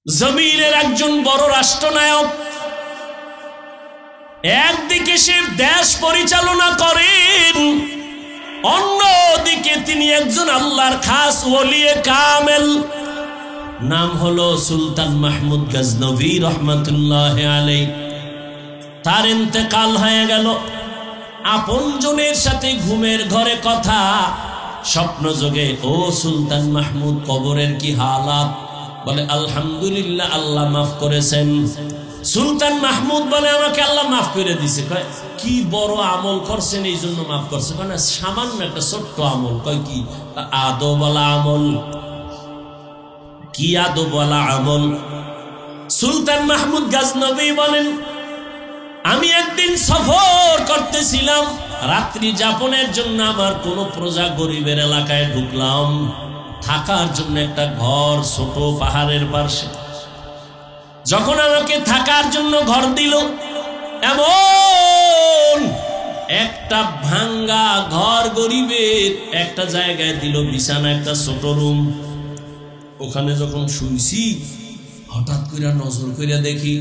জমিনের একজন বড় রাষ্ট্রনায়ক, একদিকে সে দেশ পরিচালনা করেন, অন্যদিকে তিনি একজন আল্লাহর খাস ওলিয়ে কামেল, নাম হলো সুলতান মাহমুদ গজনভী রহমতুল্লাহ আলাইহি। তার ইন্তেকাল হয়ে গেল। আপনজনের সাথে ঘুমের ঘরে কথা, স্বপ্ন যোগে ও সুলতান মাহমুদ কবরের কি হালাত? বলে আলহামদুলিল্লাহ, আল্লাহ মাফ করেছেন। সুলতান মাহমুদ বলে আমাকে আল্লাহ মাফ করে দিছে। কয় কি বড় আমল করছেন এই জন্য মাফ করছে? কয় না, সামান্য একটা ছোট্ট আমল। কয় কি? আদবওয়ালা আমল। কি আদবওয়ালা আমল? সুলতান মাহমুদ গজনভী বলেন, আমি একদিন সফর করতেছিলাম, রাত্রি যাপনের জন্য আমার কোন প্রজা গরিবের এলাকায় ঢুকলাম, থাকার জন্য একটা ঘর ছোট পাহাড়ের পাশে। যখন আমাকে থাকার জন্য ঘর দিল, এমন একটা ভাঙ্গা ঘর গরিবের একটা জায়গায় দিল, বিছানা একটা ছোট রুম। ওখানে যখন শুইছি, হঠাৎ করে নজর করে দেখি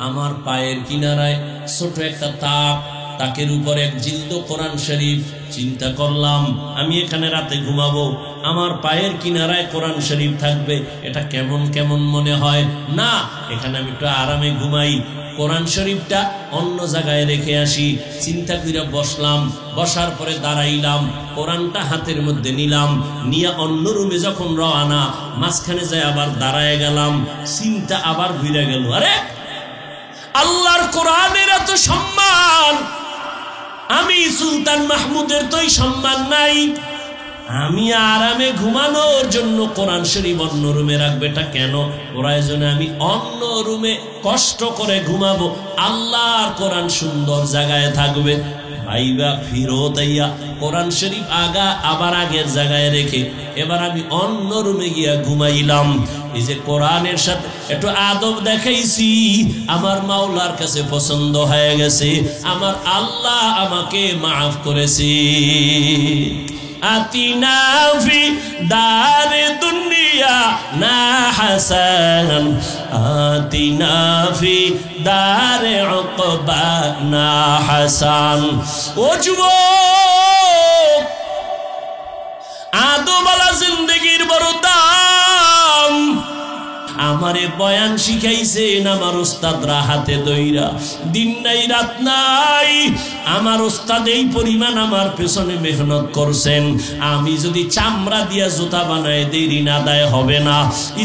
আমার পায়ের কিনারায় ছোট একটা তাক, তাকের উপর এক জিলদ কোরআন শরীফ। চিন্তা করলাম আমি এখানে রাতে ঘুমাবো, আমার পায়ের কিনারায় কোরআন শরীফ থাকবে, এটা কেমন কেমন মনে হয় না, এখানে আমি একটু আরামে ঘুমাই, কোরআন শরীফটা অন্য জায়গায় রেখে আসি। চিন্তা করে বসলাম, বসার পরে দাঁড়াইলাম, কোরআনটা হাতের মধ্যে নিলাম, নিয়ে অন্য রুমে যখন রওনা, মাঝখানে যায় আবার দাঁড়ায় গেলাম, চিন্তা আবার ঘুরে গেল, আরে আল্লাহর কোরআনের এত সম্মান, আমি সুলতান মাহমুদের তোই সম্মান নাই। আমি আরামে ঘুমানোর জন্য কোরআন শরীফ অন্য রুমে রাখবে, এটা কেন? প্রয়োজনে আমি অন্য রুমে কষ্ট করে ঘুমাবো, আল্লাহর কোরআন সুন্দর জায়গায় থাকবে। ভাইবা ফিরত আইয়া কোরআন শরীফ আবার আগের জায়গায় রেখে এবার আমি অন্য রুমে গিয়া ঘুমাইলাম। এই যে কোরআনের সাথে একটু আদব দেখাইছি, আমার মাওলার কাছে পছন্দ হয়ে গেছে, আমার আল্লাহ আমাকে মাফ করেছে। আতিনা ফি দারে দুনিয়া না হাসান, আতিনা ফি দারে উকবা না হাসান। ও যুবক, আদবওয়ালা জিন্দেগির বড় দাম। আমারে বয়ান শিখাইছেন আমার উস্তাদরা হাতে দইরা, দিন নাই রাত নাই। আমার উস্তাদ এই পরিমাণ আমার পেছনে মেহনত করছেন, আমি যদি চামড়া দিয়া জুতা বানায় দেই ঋণ আদায় হবে না।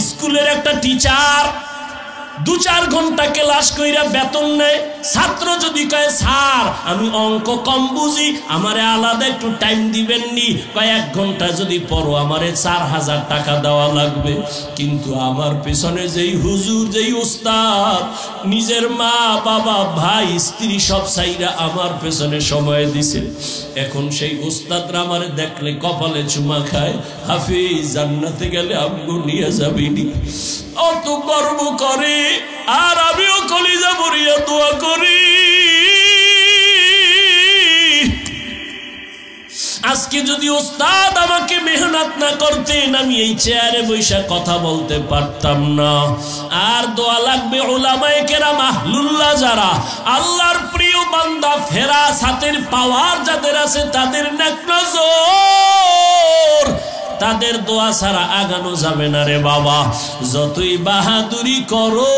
স্কুলের একটা টিচার 2-4 ঘন্টা ক্লাস কইরা বেতন নেয়, ছাত্র যদি কয় স্যার আমি অঙ্ক কম বুঝি, আমারে আলাদা একটু টাইম দিবেন নি, কয়েক ঘন্টা যদি পড়ো আমারে 4000 টাকা দেওয়া লাগবে। কিন্তু আমার পেছনে যেই হুজুর, যেই উস্তাদ নিজের মা বাবা ভাই স্ত্রী সব সাইরা আমার পেছনে সময় দিছে, এখন সেই উস্তাদরা আমারে দেখলে কপালে চুমা খায়, হাফিজ জান্নাতে গেলে আমগো নিয়ে যাবিনি, অত গর্ব করে। আর আমিও কলিজা ভরিয়া দোয়া করি, আজকে যদি ওস্তাদ আমাকে মেহনত না করতেন, আমি এই চেয়ারে বৈশা কথা বলতে পারতাম না। আর দোয়া লাগবে উলামায়ে কেরাম আহলুল্লাহ, যারা আল্লাহর প্রিয় বান্দা, ফেরাসাতের পাওয়ার যাদের আছে, তাদের নেক নজর, তাদের দোয়া ছাড়া আগানো যাবে না রে বাবা। যতই বাহাদুরি করো,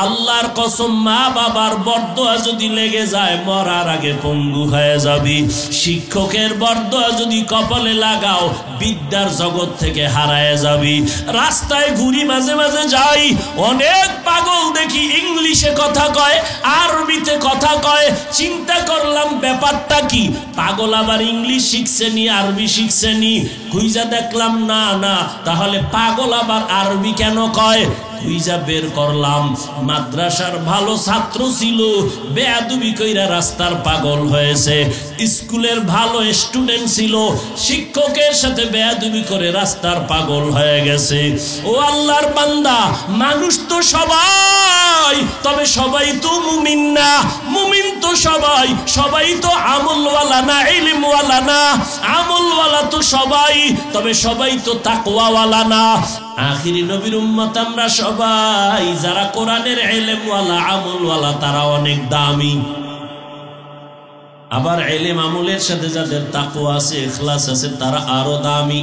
আল্লাহর কসম মা বাবার বরদোয়া যদি লেগে যায়, মরার আগে পঙ্গু হয়ে যাবি। শিক্ষকের বরদোয়া যদি কপালে লাগাও, বিদ্যার জগৎ থেকে হারায় যাবি। রাস্তায় ঘুরি, মাঝে মাঝে যাই, অনেক পাগল দেখি ইংলিশে কথা কয়, আরবিতে কথা কয়। চিন্তা করলাম ব্যাপারটা কি, পাগল আবার ইংলিশ শিখছে নি, আরবি শিখছে নি। খুঁজা দেখলাম না না, তাহলে পাগল আবার আরবি কেন কয়? খুঁজা বের করলাম মাদ্রাসার ভালো ছাত্র ছিল, বেয়াদবি কইরা রাস্তার পাগল হয়েছে। স্কুলের ভালো স্টুডেন্ট ছিল, শিক্ষকের সাথে বেয়াদবি করে রাস্তার পাগল হয়ে গেছে। ও আল্লাহর বান্দা, মানুষ তো সবাই, তবে সবাই তো মুমিন না। মুমিন তো তো সবাই তো আমলওয়ালা না, ইলমওয়ালা না। আমলওয়ালা তো সবাই, তবে সবাই তো তাকওয়াওয়ালা না। আখিরি নবীর উম্মত আমরা সবাই, যারা কোরআনের ইলমওয়ালা আমলওয়ালা তারা অনেক দামি। আবার ইলম আমলের সাথে যাদের তাকওয়া আছে, ইখলাস আছে, তারা আরো দামি।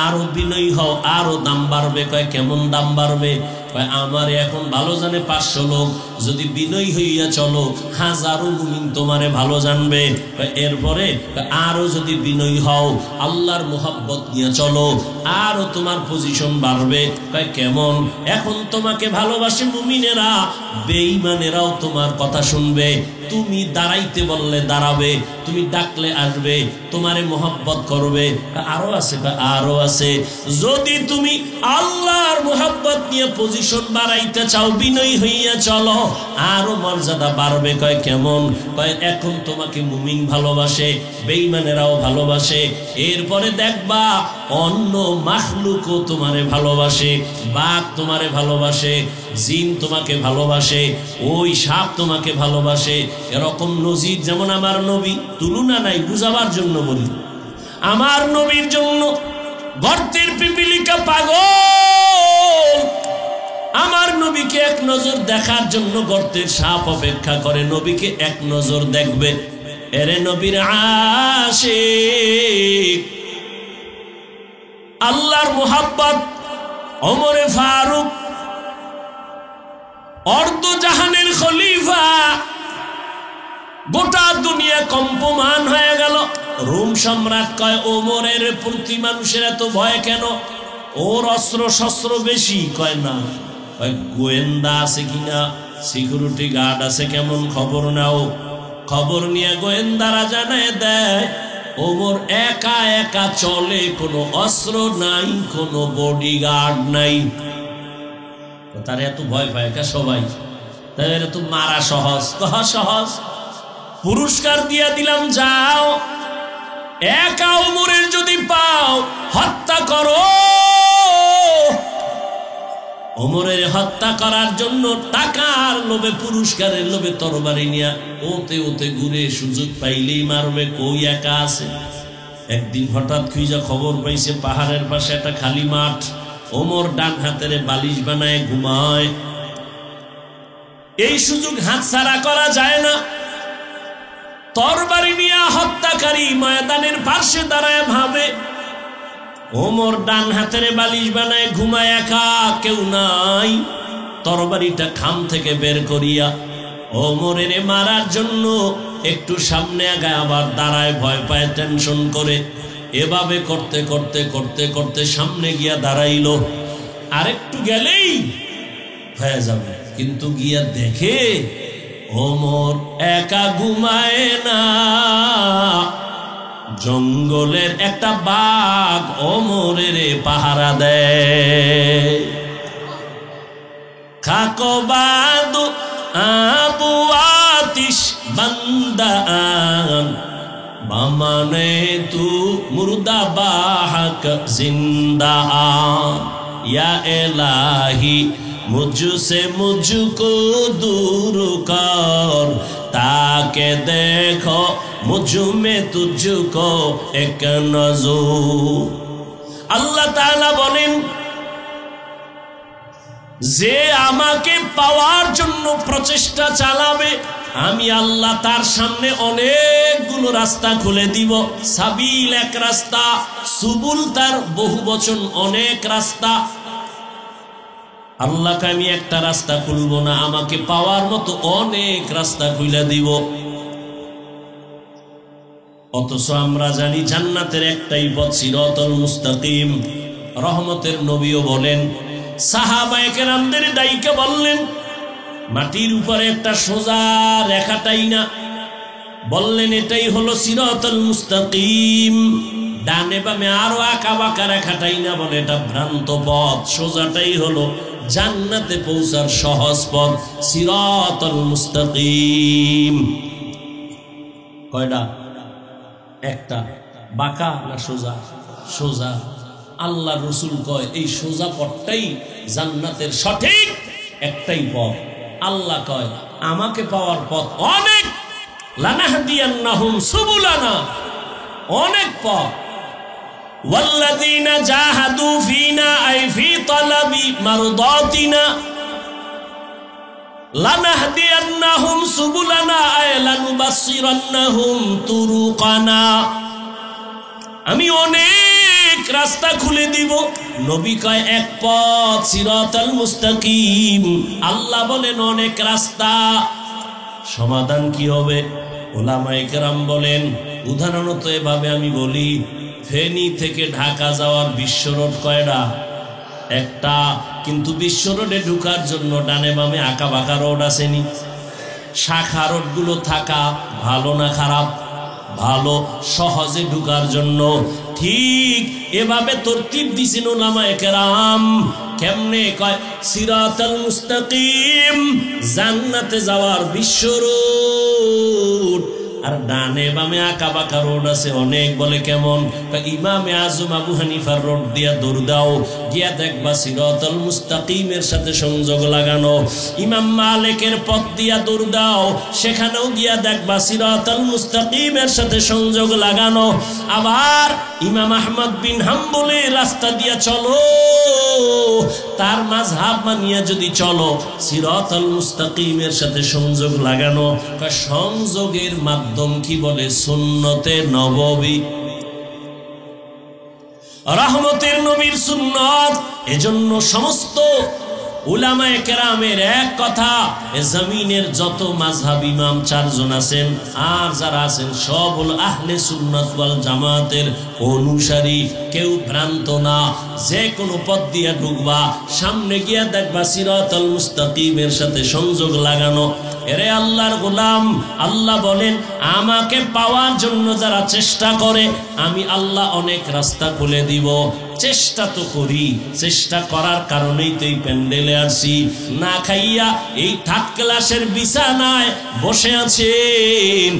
আরো বিনয়ী হও, আরো দাম বাড়বে। কয় কেমন দাম বাড়বে? কয় আমার এখন ভালো জানে 500 লোক, যদি বিনয়ী হইয়া চলো 1000 মুমিন তোমারে ভালো জানবে। এরপরে আরো যদি বিনয়ী হও, আল্লাহর মুহাব্বত নিয়ে চলো, আরো তোমার পজিশন বাড়বে। কয় কেমন? এখন তোমাকে ভালোবাসে মুমিনেরা, বেঈমানেরাও তোমার কথা শুনবে। তুমি দাঁড়াইতে বললে দাঁড়াবে, তুমি ডাকলে আসবে, তোমারে মুহাব্বত করবে। আরো আছে, আরো আছে। যদি তুমি আল্লাহর মুহাব্বত নিয়ে পজিশন বাড়াইতে চাও, বিনয়ী হইয়া চলো, আরো মর্যাদা বাড়বে। কয় কেমন? কয় এখন তোমাকে মুমিন ভালোবাসে, বেঈমানেরাও ভালোবাসে। এরপরে দেখবা অন্য মাখলুকও তোমারে ভালোবাসে, বাঘ তোমারে ভালোবাসে, জিন তোমাকে ভালোবাসে, ওই সাপ তোমাকে ভালোবাসে। এরকম নজির যেমন আমার নবী, তুলনা নাই, বুঝাবার জন্য বলি। আমার নবীর জন্য গর্তের পিপিলিকা পাগল, আমার নবীকে এক নজর দেখার জন্য গর্তের সাপ অপেক্ষা করে, নবীকে এক নজর দেখবে। এরে নবীর আশিক, আল্লাহর মুহাব্বত, ওমরে ফারুক অর্ধ জাহানের খলিফা, গোটা দুনিয়া কম্পমান হয়ে গেল। রোম সম্রাট কয় ওমরের প্রতি মানুষের এত ভয় কেন? ওর অস্ত্র শস্ত্র বেশি? কয় না, কয় গোয়েন্দা আছে কিনা, সিকিউরিটি গার্ড আছে কেমন, খবর নাও। খবর নিয়ে গোয়েন্দারা জানায় দেয় ওমর একা একা চলে, কোনো অস্ত্র নাই, কোনো বডিগার্ড নাই। তার এত ভয় পায় কা সবাই? তাই এত মারা সহজ? সহজ। পুরস্কার দিয়া দিলাম, যাও একা ওমরের যদি পাও হত্যা করো। ওমরের হত্যা করার জন্য টাকার লোভে, পুরস্কারের লোভে তরবারি নিয়া ওতে ওতে ঘুরে, সুযোগ পাইলেই মারবে। কই একা আছে। একদিন হঠাৎ খুঁজা খবর পাইছে পাহাড়ের পাশে একটা খালি মাঠ, ওমর ডান হাতের বালিশ বানায় ঘুমায়। এই সুযোগ হাতছাড়া করা যায় না। তরবারি নিয়ে হত্যাকারী ময়দানের পাশে দাঁড়ায় ভাবে, ওমর ডান হাতের বালিশ বানায় ঘুমায়, একা, কেউ নাই। তরবারিটা খাম থেকে বের করিয়া ওমরের মারার জন্য একটু সামনে আগায়, আবার দাঁড়ায়, ভয় পায়, টেনশন করে। এভাবে করতে করতে করতে করতে সামনে গিয়া দাঁড়াইল। আরেকটু গেলেই হয়ে যাবে, কিন্তু গিয়া দেখে ওমর একা ঘুমায় না, জঙ্গলের একটা বাঘ ওমরের পাহারা দেয়। খাকবাদু আবু আতিশ বান্দান, বামানে তু মুর্দা বাহক জিন্দা, ইয়া এলাহি মুঝসে মুঝকো दूर कर, ताके देखो मुझ में तुझको एक नजर। আল্লাহ তাআলা বলেন, যে আমাকে পাওয়ার জন্য প্রচেষ্টা চালাবে, আমি আল্লাহ তার সামনে অনেকগুলো রাস্তা খুলে দিব। সাবিল এক রাস্তা, সুবুল তার বহু বচন, অনেক রাস্তা। আল্লাহকে আমি একটা রাস্তা খুলবো না, আমাকে পাওয়ার মতো অনেক রাস্তা খুলে দিব। অথচ আমরা জানি জান্নাতের একটাই পথ, সিরাতুল মুস্তাকিম। রহমতের নবীও বলেন, সাহাবায়ে কেরামদের ডাইকে বললেন, মাটির উপরে একটা সোজা রেখাটাই না, বললেন এটাই হলো সিরাতুল মুস্তাকিম। ডানে বামে আরো আঁকা বাঁকা রেখাটাই না, বলে এটা ভ্রান্ত পথ, সোজাটাই হলো জান্নাতে পৌঁছার সহজ পথ, সিরাতুল মুস্তাকিম। কয়টা? একটা। বাঁকা না সোজা? সোজা। আল্লাহ রসুল কয় এই সোজা পথটাই জান্নাতের সঠিক একটাই পথ। আল্লাহ কয় আমাকে পাওয়ার পথ অনেক, লানাহদিয়ান্নাহুম সুবুলানা, অনেক পথ। ওয়াল্লাযীনা জাহাদু ফীনা আই ফী তালাবি মারদাতিনা লানাহদিয়ান্নাহুম সুবুলানা আই লানুবাসসিরান্নাহুম তুরুকানা। আমি অনেক রাস্তা খুলে দিব। নবী কয় এক পথ, সিরাতাল মুস্তাকিম। আল্লাহ বলেন অনেক রাস্তা। সমাধান কি হবে? উলামায়ে কেরাম বলেন, উদাহরণত এভাবে আমি বলি, ফেনী থেকে ঢাকা যাওয়ার বিশ্ব রোড কয়টা? একটা। কিন্তু বিশ্ব রোডে ঢুকার জন্য ডানে বামে আঁকা বাঁকা রোড আসেনি? শাখা রোডগুলো থাকা ভালো না খারাপ? ভালো, সহজে ঢুকার জন্য। ঠিক এভাবে তরতিব দিছেন উলামায়ে কেরাম। কেমনে? কয় সিরাতাল মুস্তাকিম, জান্নাতে যাওয়ার বিশ্ব রোড। আর ডানে বামে আঁকা বাঁকা রোড আছে অনেক। বলে কেমন? ইমামে আজম আবু হানিফার রোড দিয়া দৌড় দাও, গিয়া দেখবা সিরাতাল মুস্তাকিমের সাথে সংযোগ লাগানো। ইমাম মালিকের পথ দিয়া দৌড় দাও, সেখানেও গিয়া দেখবা সিরাতাল মুস্তাকিমের সাথে সংযোগ লাগানো। আবার ইমাম আহমদ বিন হাম্বলের রাস্তা দিয়া চলো, তার মাযহাব মানিয়া যদি চলো, সিরাতাল মুস্তাকিমের সাথে সংযোগ লাগানো। সংযোগের মাধ্যম কি বলে? সুন্নতে নববী, রহমতের নবীর সুন্নত। এজন্য সমস্ত উলামায়ে কেরামের এক কথা, এ জমিনের যত মাযহাব ইমাম 4 জন আছেন আর যারা আছেন সব হলো আহলে সুন্নাত ওয়াল জামাতের অনুসারী। কেউ ভ্রান্ত না। যে কোনো পথ দিয়া ঢুকবা, সামনে গিয়া দেখবা সিরাতাল মুস্তাকিমের সাথে সংযোগ লাগানো। এরে আল্লাহর গোলাম, আল্লাহ বলেন আমাকে পাওয়ার জন্য যারা চেষ্টা করে, আমি আল্লাহ অনেক রাস্তা খুলে দিব। চেষ্টা তো করি, চেষ্টা করার কারণেই তো এই প্যান্ডেলে আসি। না খাইয়া এই থার্ড ক্লাসের বিছানায় বসে আছেন,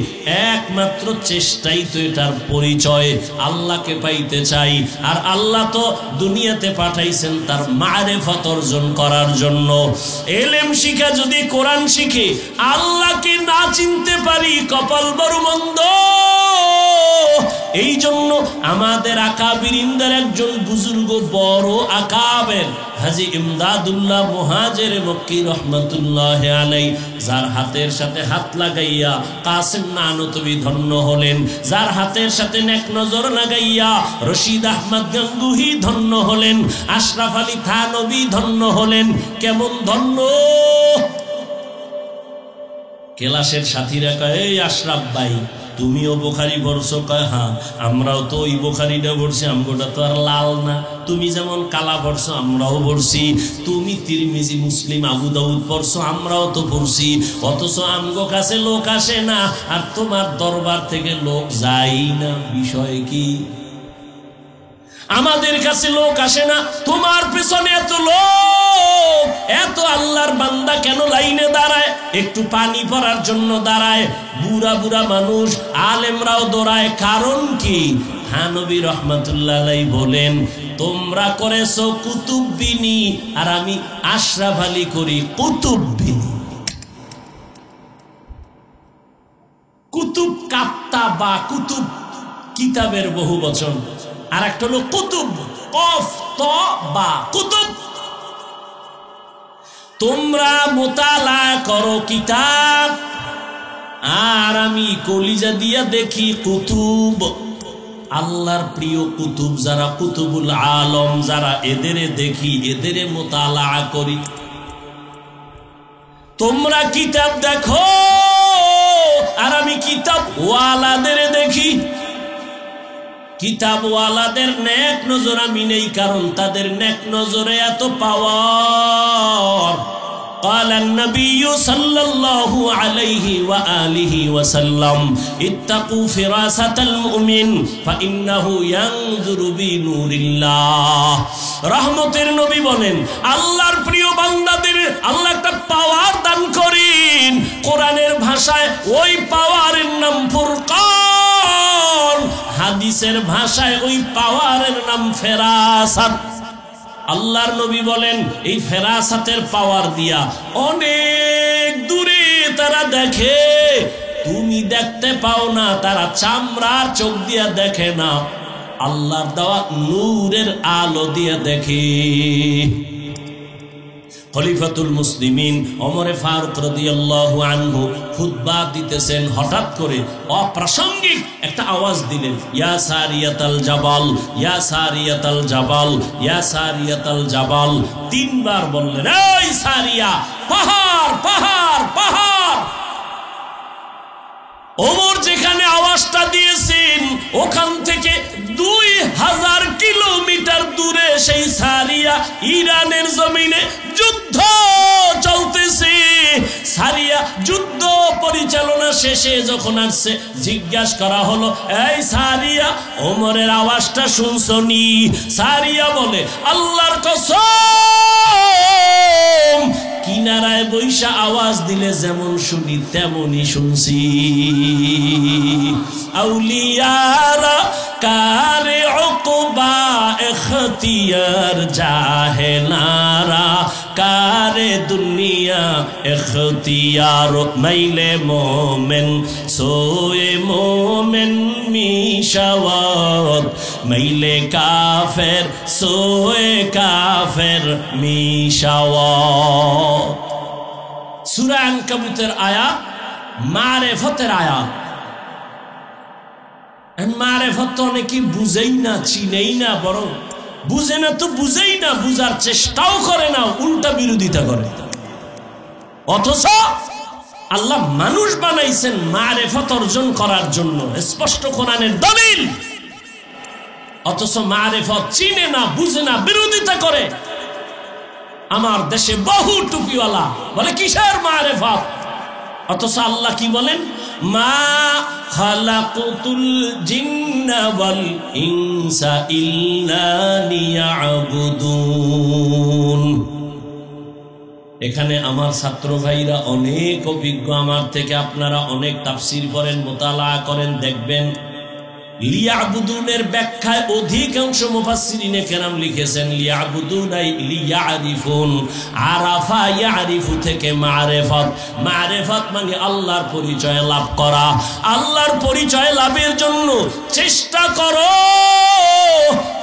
একমাত্র চেষ্টাই তো এটার পরিচয়। আল্লাহকে পাইতে চাই, আর আল্লাহ তো দুনিয়াতে পাঠাইছেন তার মারিফত অর্জন করার জন্য। ইলম শিখা যদি কোরআন শিখে আল্লাহকে না চিনতে পারি, কপাল বড় মন্দ। এই জন্য আমাদের আকাবিরিনদের একজন বুজুর্গ, বড় আকাবের হাজী ইমদাদুল্লাহ মুহাজির মক্কি রহমাতুল্লাহি আলাইহি, যার হাতের সাথে হাত লাগাইয়া কাসিম নানতবী ধন্য হলেন, যার হাতের সাথে নেক নজর লাগাইয়া রশিদ আহমদ গঙ্গুহি ধন্য হলেন, আশরাফ আলী থানবী ধন্য হলেন। কেমন ধন্য! ক্লাসের সাথীরা কয়, এই আশরাফ ভাই তুমিও বুখারী পড়ছো? কয় হ্যাঁ, আমরাও তো ওই বুখারীটা পড়ছি, আমগোটা তো আর লাল না। তুমি যেমন কালা পড়ছো আমরাও পড়ছি, তুমি তিরমিজি মুসলিম আবু দাউদ পড়ছো আমরাও তো পড়ছি, অথচ আমগো কাছে লোক আসে না, আর তোমার দরবার থেকে লোক যায় না। বিষয় কি? আমাদের কাছে লোক আসে না, তোমার পেছনে এত লোক, এত আল্লাহর বান্দা কেন লাইনে দাঁড়ায়? একটু পানি পড়ার জন্য দাঁড়ায়, বুড়া বুড়া মানুষ আলেমরাও দৌড়ায়। কারণ কি? থানবী রহমাতুল্লাহ আলাইহি বলেন, তোমরা করেছো কুতুববিনী, আর আমি আশরাফ আলী করি কুতুববিনী। কুতুব কাপ্তা বা কুতুব কিতাবের বহু বচন, আর একটা হলো কুতুব, কফ ত বা কুতুব। তোমরা মোতালা করো কিতাব, আর আমি কলিজা দিয়া দেখি কুতুব। আল্লাহর প্রিয় কুতুব যারা, কুতুবুল আলম যারা, এদেরে দেখি, এদেরে মোতালা করি। তোমরা কিতাব দেখো, আর আমি কিতাব ওয়ালাদের দেখি। কিতাবওয়ালাদের নেক নজর আমি নেই, কারণ তাদের নেক নজরে এত পাওয়ার। قال النبي صلى الله عليه وآله وسلم اتقوا فراسة المؤمن فإنه ينظر بنور الله। রহমতের নবী বলেন, আল্লাহর প্রিয় বান্দাদের আল্লাহ একটা পাওয়ার দান করেন। কোরআনের ভাষায় ওই পাওয়ারের নাম ফুরকান, হাদিসের ভাষায় ওই পাওয়ারের নাম ফেরাসাত। আল্লাহর নবী বলেন, এই ফেরাসাতের পাওয়ার দিয়া অনেক দূরে তারা দেখে। তুমি দেখতে পাও না, তারা চামড়ার চোখ দিয়া দেখে না, আল্লাহর দেওয়া নূরের আলো দিয়ে দেখে। খলিফাতুল মুসলিমিন ওমরে ফারুক রাদিয়াল্লাহু আনহু খুতবা দিতেছেন, হঠাৎ করে অপ্রাসঙ্গিক একটা আওয়াজ দিলেন, ইয়া সারিয়াতাল জাবাল, ইয়া সারিয়াতাল জাবাল, ইয়া সারিয়াতাল জাবাল। তিনবার বললেন, এই সারিয়া, পাহাড় পাহাড় পাহাড়। ওমর যেখানে আওয়াজটা দিয়েছেন ওখান থেকে 2000 কিলোমিটার দূরে সেই সারিয়া, ইরানের জমিনে যুদ্ধ চলতেছে। সারিয়া যুদ্ধ পরিচালনা শেষে যখন আসছে, জিজ্ঞাসা করা হলো, এই সারিয়া, ওমরের আওয়াজটা শুনছনি? সারিয়া বলে, আল্লাহর কসম, কিনারায় বৈশা আওয়াজ দিলে যেমন শুনি তেমনই শুনছি। আউলিয়ারা কারে উকবা ইখতিয়ার জাহেলারা কারে দুনিয়া ইখতিয়ার। মাইলে মোমেন সোয়ে মোমেন মিশাওয়াত, মাইলে কাফের সোয়ে কাফের মিশাওয়াত। সূরা আনকাবুতের আয়াত, মারেফতের আয়াত। মারেফত অনেকে বুঝেই না, চিনেই না, বরং বুঝে না তো বুঝেই না, বুঝার চেষ্টাও করে না, উল্টা বিরোধিতা করে। অথচ আল্লাহ মানুষ বানাইছেন মারেফত অর্জন করার জন্য, স্পষ্ট কোরআনের দলিল। অথচ মারেফত চিনে না, বুঝে না, বিরোধিতা করে। আমার দেশে বহু টুপিওয়ালা বলে কিসের মারেফত, অথচ আল্লাহ কি বলেন, মা খালাকুতুল জিন্না ওয়াল ইনসা ইল্লা লিয়াবুদুন। এখানে আমার ছাত্র ভাইরা অনেক অভিজ্ঞ, আমার থেকে আপনারা অনেক তাফসীর করেন, মুতালা করেন, দেখবেন লিয়াবুদুনের ব্যাখ্যায় অধিকাংশ মুফাসসিরিনে কেরাম লিখেছেন লিয়াবুদুন আই লিয়ারিফুন। আরাফা ইয়ারিফু থেকে মারেফত, মারেফত মানে আল্লাহর পরিচয় লাভ করা। আল্লাহর পরিচয় লাভের জন্য চেষ্টা করো,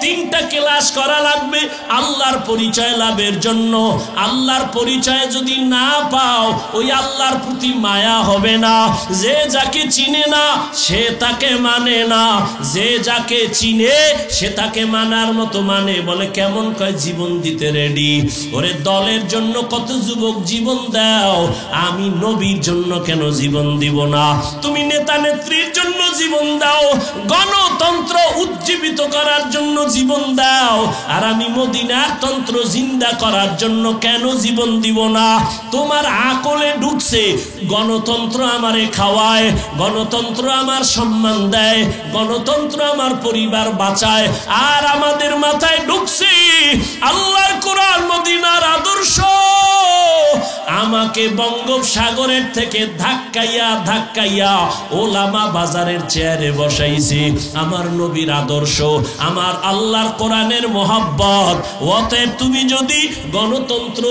3টা ক্লাস করা লাগবে আল্লাহর পরিচয় লাভের জন্য। আল্লাহর পরিচয় যদি না পাও, ওই আল্লাহর প্রতি মায়া হবে না। যে যাকে চিনে না সে তাকে মানে না, যে যাকে চিনে সে তাকে মানার মতো মানে। বলে কেমন? কয় জীবন দিতে রেডি। ওরে দলের জন্য কত যুবক জীবন দাও, আমি নবীর জন্য কেন জীবন দিব না? তুমি নেতা নেত্রীর জন্য জীবন দাও, গণতন্ত্র উজ্জীবিত করার জন্য জীবন দাও, আর আমি মদিনার তন্ত্র জিন্দা করার জন্য কেন জীবন দিব না? তোমার আকলে ঢুকছে গণতন্ত্র আমারে খাওয়ায়, গণতন্ত্র আমার সম্মান দেয়, গণতন্ত্র আমার পরিবার বাঁচায়, আর আমাদের মাথায় ঢুকছে আল্লাহর কোরআন মদিনার আদর্শ। আমাকে বঙ্গোপসাগরের থেকে ধাক্কাইয়া ধাক্কাইয়া ওলামা বাজারের চেয়ারে বসাইছে। আমার নবীর আদর্শ, আমার আল্লাহর কোরআনের মহব্বত। অতএব তুমি যদি গণতন্ত্র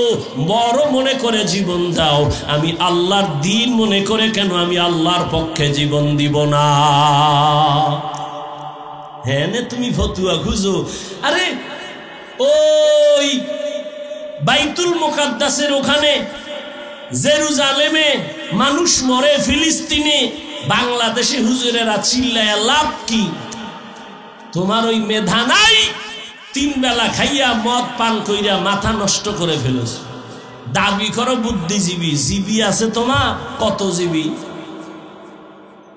বড় মনে করে জীবন দাও, আমি আল্লাহর দ্বীন মনে করে কেন আমি আল্লাহর পক্ষে জীবন দিব না? হ্যাঁ, তুমি ফতুয়া খুঁজো। আরে ওই বাইতুল মুকাদ্দাসের ওখানে জেরুজালেমে মানুষ মরে, ফিলিস্তিনে বাংলাদেশে হুজুরেরা চিল্লায় লাভ কি? তোমার ওই মেধা নাই, 3 বেলা খাইয়া মদ পান কইরা মাথা নষ্ট করে ফেলেছ। দাবি করো বুদ্ধিজীবী, জীবী আছে তোমার কত জীবী?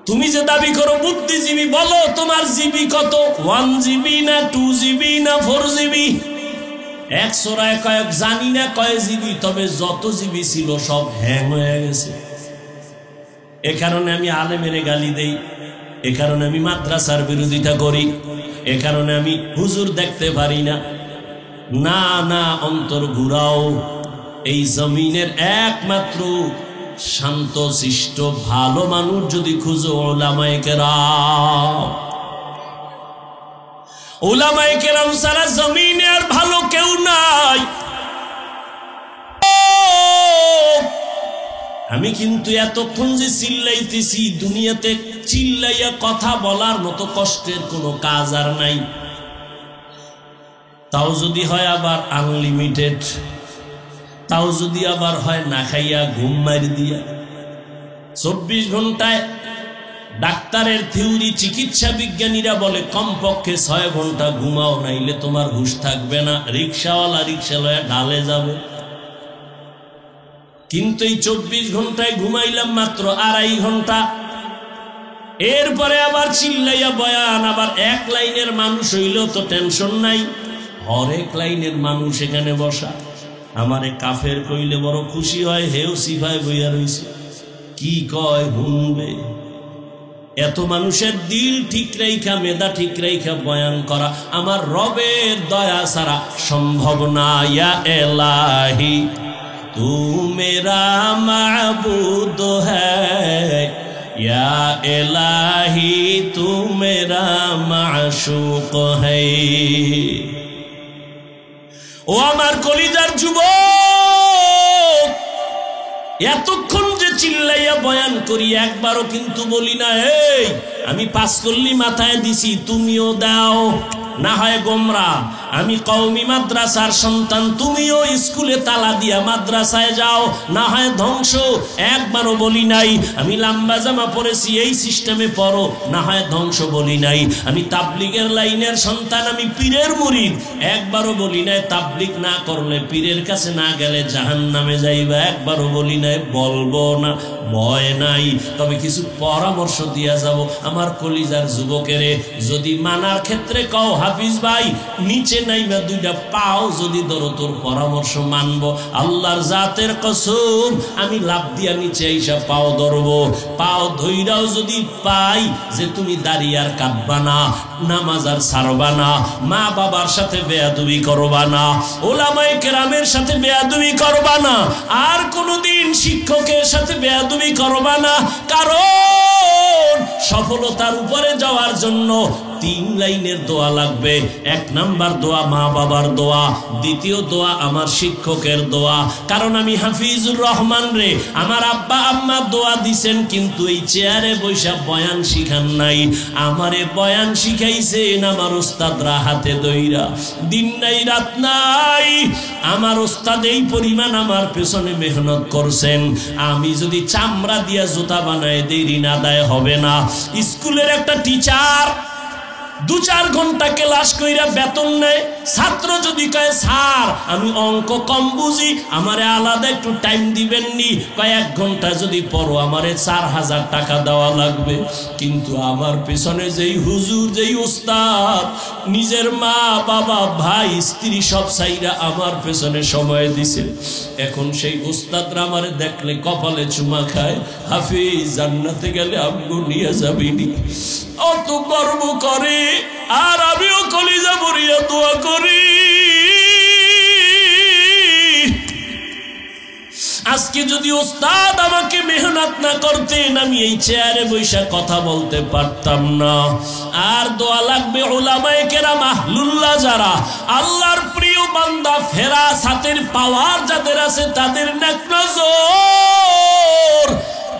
তুমি যে দাবি করো বুদ্ধিজীবী, বলো তোমার জিবি কত? 1 জিবি না 2 জিবি না 4 জিবি? 100 কয়েক জানি না কয় জিবি, তবে যত জিবি ছিল সব হ্যাং হয়ে গেছে। এ কারণে আমি আলেমেরে গালি দেই, এ কারণে আমি মাদ্রাসার বিরোধিতা করি, এ কারণে আমি হুজুর দেখতে পারি না। না না, অন্তর ঘুরাও। এই জমিনের একমাত্র শান্ত শিষ্ট ভালো মানুষ যদি খুঁজো, ওলামায়ে কেরাম। ওলামায়ে কেরাম সারা জমিনে আর ভালো কেউ নাই। আমি কিন্তু এতক্ষণ যে চিল্লাইতেছি, দুনিয়াতে চিল্লাইয়া কথা বলার মতো কষ্টের কোনো কাজ আর নাই। তাও যদি হয় আবার আনলিমিটেড, তাও যদি আবার হয় না খাইয়া ঘুম মারি দিয়া। 24 ঘন্টায় ডাক্তারের থিওরি, চিকিৎসা বিজ্ঞানীরা বলে কমপক্ষে 6 ঘন্টা ঘুমাও, নাইলে তোমার হুঁশ থাকবে না। রিক্সাওয়ালা রিক্সা লয়া ঢালে যাবে। কিন্তু এই 24 ঘন্টায় ঘুমাইলাম মাত্র 2.5 ঘন্টা। এরপরে আবার চিল্লাইয়া বয়ান, আবার এক লাইনের মানুষ হইলেও তো টেনশন নাই, হরেক লাইনের মানুষ এখানে বসা। আমারে কাফের কইলে বড় খুশি হয়, হেও সিফায় বইয়া রইছে, কি কয় শুনবে। এত মানুষের দিল ঠিক রাইখা, মেধা ঠিক রাইখা বয়ান করা আমার রবের দয়া ছাড়া সম্ভব না। ইয়া এলাহি তু মেরা মাবুদ হ্যায়, ইয়া এলাহি তু মেরা মাশুক হ্যায়। ও আমার কলিজার যুবক, এতক্ষণ যে চিল্লাইয়া বয়ান করি, একবারও কিন্তু বলি না এই আমি 5 কল্লি মাথায় দিছি, তুমিও দাও। না হয় গোমরা, আমি কওমি মাদ্রাসার সন্তান, তুমিও স্কুলে তালা দিয়া মাদ্রাসায় যাও, না হয় ধ্বংস। একবারও বলি নাই আমি লম্বা জামা পরেছি, এই সিস্টেমে পড়ো, না হয় ধ্বংস বলি নাই। আমি তাবলিগের লাইনের সন্তান, আমি পীরের মুরিদ, একবারও বলি নাই তাবলিগ না করলে, পীরের কাছে না গেলে জাহান্নামে যাইবা, একবারও বলি নাই, বলবো না, ভয় নাই। তবে কিছু পরামর্শ দিয়া যাব আমার কলিজার যুবকেরে। যদি মানার ক্ষেত্রে কও হাফিজ ভাই নিচে নাইবা 2টা পাও যদি ধরো, তোর পরামর্শ মানবো। আল্লাহর জাতের কসম, আমি লাভ দিয়া নিচে আইসা পাও ধরবো। পাও ধইরাও যদি পাই যে তুমি দাঁড়িয়ে আর কাঁদবা না, নামাজ আর ছাড়বা না, মা বাবার সাথে বেয়াদবি করবা না, ওলামায়ে কেরামের সাথে বেয়াদবি করবা না, আর কোনোদিন শিক্ষকের সাথে বেয়াদবি করবা না। কারণ সফলতার উপরে যাওয়ার জন্য 3 লাইনের দোয়া লাগবে। 1 নাম্বার দোয়া মা বাবার দোয়া, দ্বিতীয় দোয়া আমার শিক্ষকের দোয়া। কারণ আমি হাফিজুর রহমান রে আমার আব্বা আম্মা দোয়া দিছেন, কিন্তু এই চেয়ারে বৈশা বয়ান শিখান নাই। আমারে বয়ান শিখাইছেন আমার ওস্তাদরা হাতে দইরা, দিন নাই রাত নাই। আমার ওস্তাদ এই পরিমাণ আমার পেছনে মেহনত করছেন, আমি যদি চামড়া দিয়া জুতা বানায় দেই ঋণ আদায় হবে না। স্কুলের একটা টিচার 2-4 ঘন্টা ক্লাস কইরা বেতন নেয়। ছাত্র যদি কয় স্যার আমি অঙ্ক কম বুঝি, আমারে আলাদা একটু টাইম দিবেন নি, কয় 1 ঘন্টা যদি পড়ো আমারে 4000 টাকা দেওয়া লাগবে। কিন্তু আমার পেছনে যেই হুজুর, যেই উস্তাদ নিজের মা বাবা ভাই স্ত্রী সব সাইরা আমার পেছনে সময় দিছে, এখন সেই উস্তাদরা আমারে দেখলে কপালে চুমা খায়, হাফিজ জান্নাতে গেলে আমগো নিয়ে যাবিনি, অত গর্ব করে। আর আমিও কলিজা ভরিয়া দোয়া করি, আজকে যদি ওস্তাদ আমাকে মেহনত না করতেন, আমি এই চেয়ারে বৈশা কথা বলতে পারতাম না। আর দোয়া লাগবে উলামায়ে কেরাম আহলুল্লাহ, যারা আল্লাহর প্রিয় বান্দা, ফেরাসাতের পাওয়ার যাদের আছে, তাদের নেক নজর,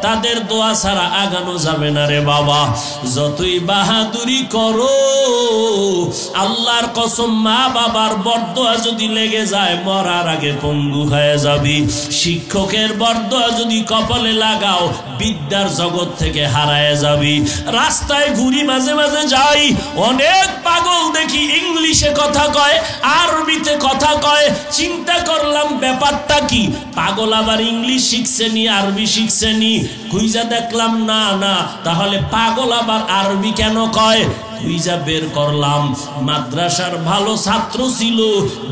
তাদের দোয়া ছাড়া আগানো যাবে না রে বাবা। যতই বাহাদুরি করো, আল্লাহর কসম মা বাবার বরদোয়া যদি লেগে যায় মরার আগে পঙ্গু হয়ে যাবি। শিক্ষকের বরদোয়া যদি কপালে লাগাও বিদ্যার জগৎ থেকে হারায় যাবি। রাস্তায় ঘুরি, মাঝে মাঝে যাই, অনেক পাগল দেখি ইংলিশে কথা কয়, আরবিতে কথা কয়। চিন্তা করলাম ব্যাপারটা কি, পাগল আবার ইংলিশ শিখছে নি, আরবি শিখছে নি। খুঁজা দেখলাম না না, তাহলে পাগল আবার আরবি কেন কয়? খুঁজা বের করলাম মাদ্রাসার ভালো ছাত্র ছিল,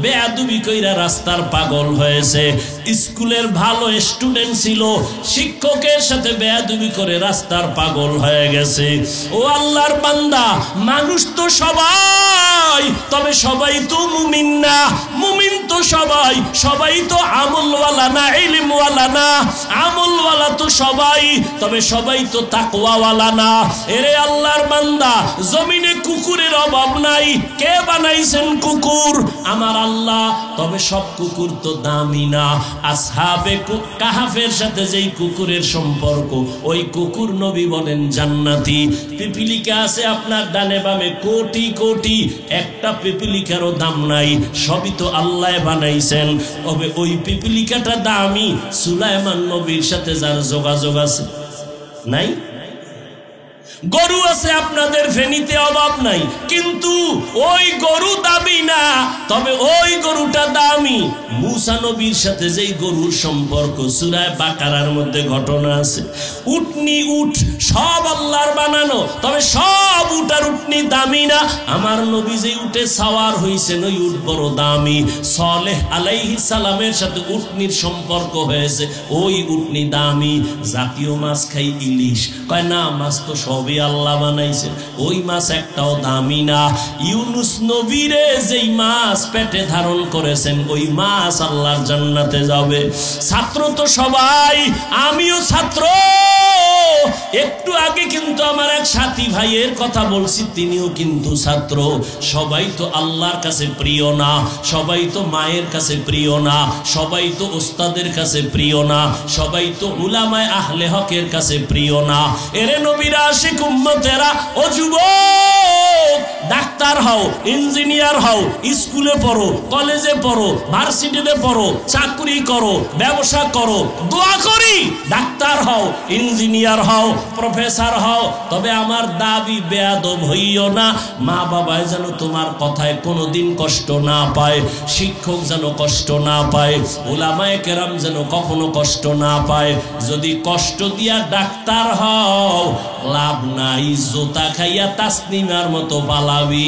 বেয়াদবি কইরা রাস্তার পাগল হয়েছে। স্কুলের ভালো স্টুডেন্ট ছিল, শিক্ষকের সাথে বেয়াদবি করে রাস্তার পাগল হয়ে গেছে। ও আল্লাহর বান্দা, মানুষ তো সবাই, তবে সবাই তো মুমিন না। মুমিন তো সবাই, সবাই তো আমলওয়ালা না, ইলমওয়ালা না। আমলওয়ালা তো সবাই, তবে সবাই তো তাকওয়াওয়ালা না। এরে আল্লাহর বান্দা, জমি জমিনে কুকুরের অভাব নাই। কে বানাইছেন কুকুর? আমার আল্লাহ। তবে সব কুকুর তো দামি না। আসহাবে কাহাফের সাথে যেই কুকুরের সম্পর্ক, ওই কুকুর নবী বলেন জান্নাতি। পিপিলিকা আছে আপনার ডানে বামে কোটি কোটি, একটা পিপিলিকারও দাম নাই, সবই তো আল্লাহ বানাইছেন। তবে ওই পিপিলিকাটা দামি। সুলাইমান নবীর সাথে যার যোগাযোগ আছে নাই? গরু আছে আপনাদের ফেনীতে, অভাব নাই, কিন্তু ওই গরু দামি না, তবে ওই গরুটা দামি। মুসা নবীর সাথে যেই গরুর সম্পর্ক, সূরা বাকারার মধ্যে ঘটনা আছে। উটনি উট সব আল্লাহর বানানো, তবে সব উট আর উটনি দামি না। আমার নবী যে উটে সাওয়ার হইছেন, ওই উট বড় দামি। সালেহ আলাইহিস সালামের সাথে উটনির সম্পর্ক হয়েছে, ওই উটনি দামি। জাতীয় মাছ খাই ইলিশ, কয় না মাছ তো সবই আল্লাহ বানাইছে, ওই মাছ একটাও দামি না। ইউনুস নবীরে যেই মাছ পেটে ধারণ করেছেন, ওই মাছ আল্লাহর জান্নাতে যাবে। ছাত্র তো সবাই, আমিও ছাত্র। একটু আগে কিন্তু আমার এক সাথী ভাইয়ের কথা বলছি, তিনিও কিন্তু ছাত্র। সবাই তো আল্লাহর কাছে প্রিয় না, সবাই তো মায়ের কাছে প্রিয় না, সবাই তো ওস্তাদের কাছে প্রিয় না, সবাই তো উলামায়ে আহলে হকের কাছে প্রিয় না। এরে নবীর আশিক উম্মতেরা, ও যুবক, ডাক্তার হও, ইঞ্জিনিয়ার হও, স্কুলে পড়ো, কলেজে পড়ো, ভার্সিটিতে পড়ো, চাকরি করো, ব্যবসা করো, দোয়া করি ডাক্তার হও, ইঞ্জিনিয়ার হও, প্রফেসর হও। তবে আমার দাবি বেয়াদব হইও না। মা বাবায় যেন তোমার কথায় কোনোদিন কষ্ট না পায়, শিক্ষক যেন কষ্ট না পায়, উলামায়ে কেরাম যেন কখনো কষ্ট না পায়। যদি কষ্ট দিয়া ডাক্তার হও, লাভ নাই, জোতা খাইয়া তাসনিমার মতো পালাবি।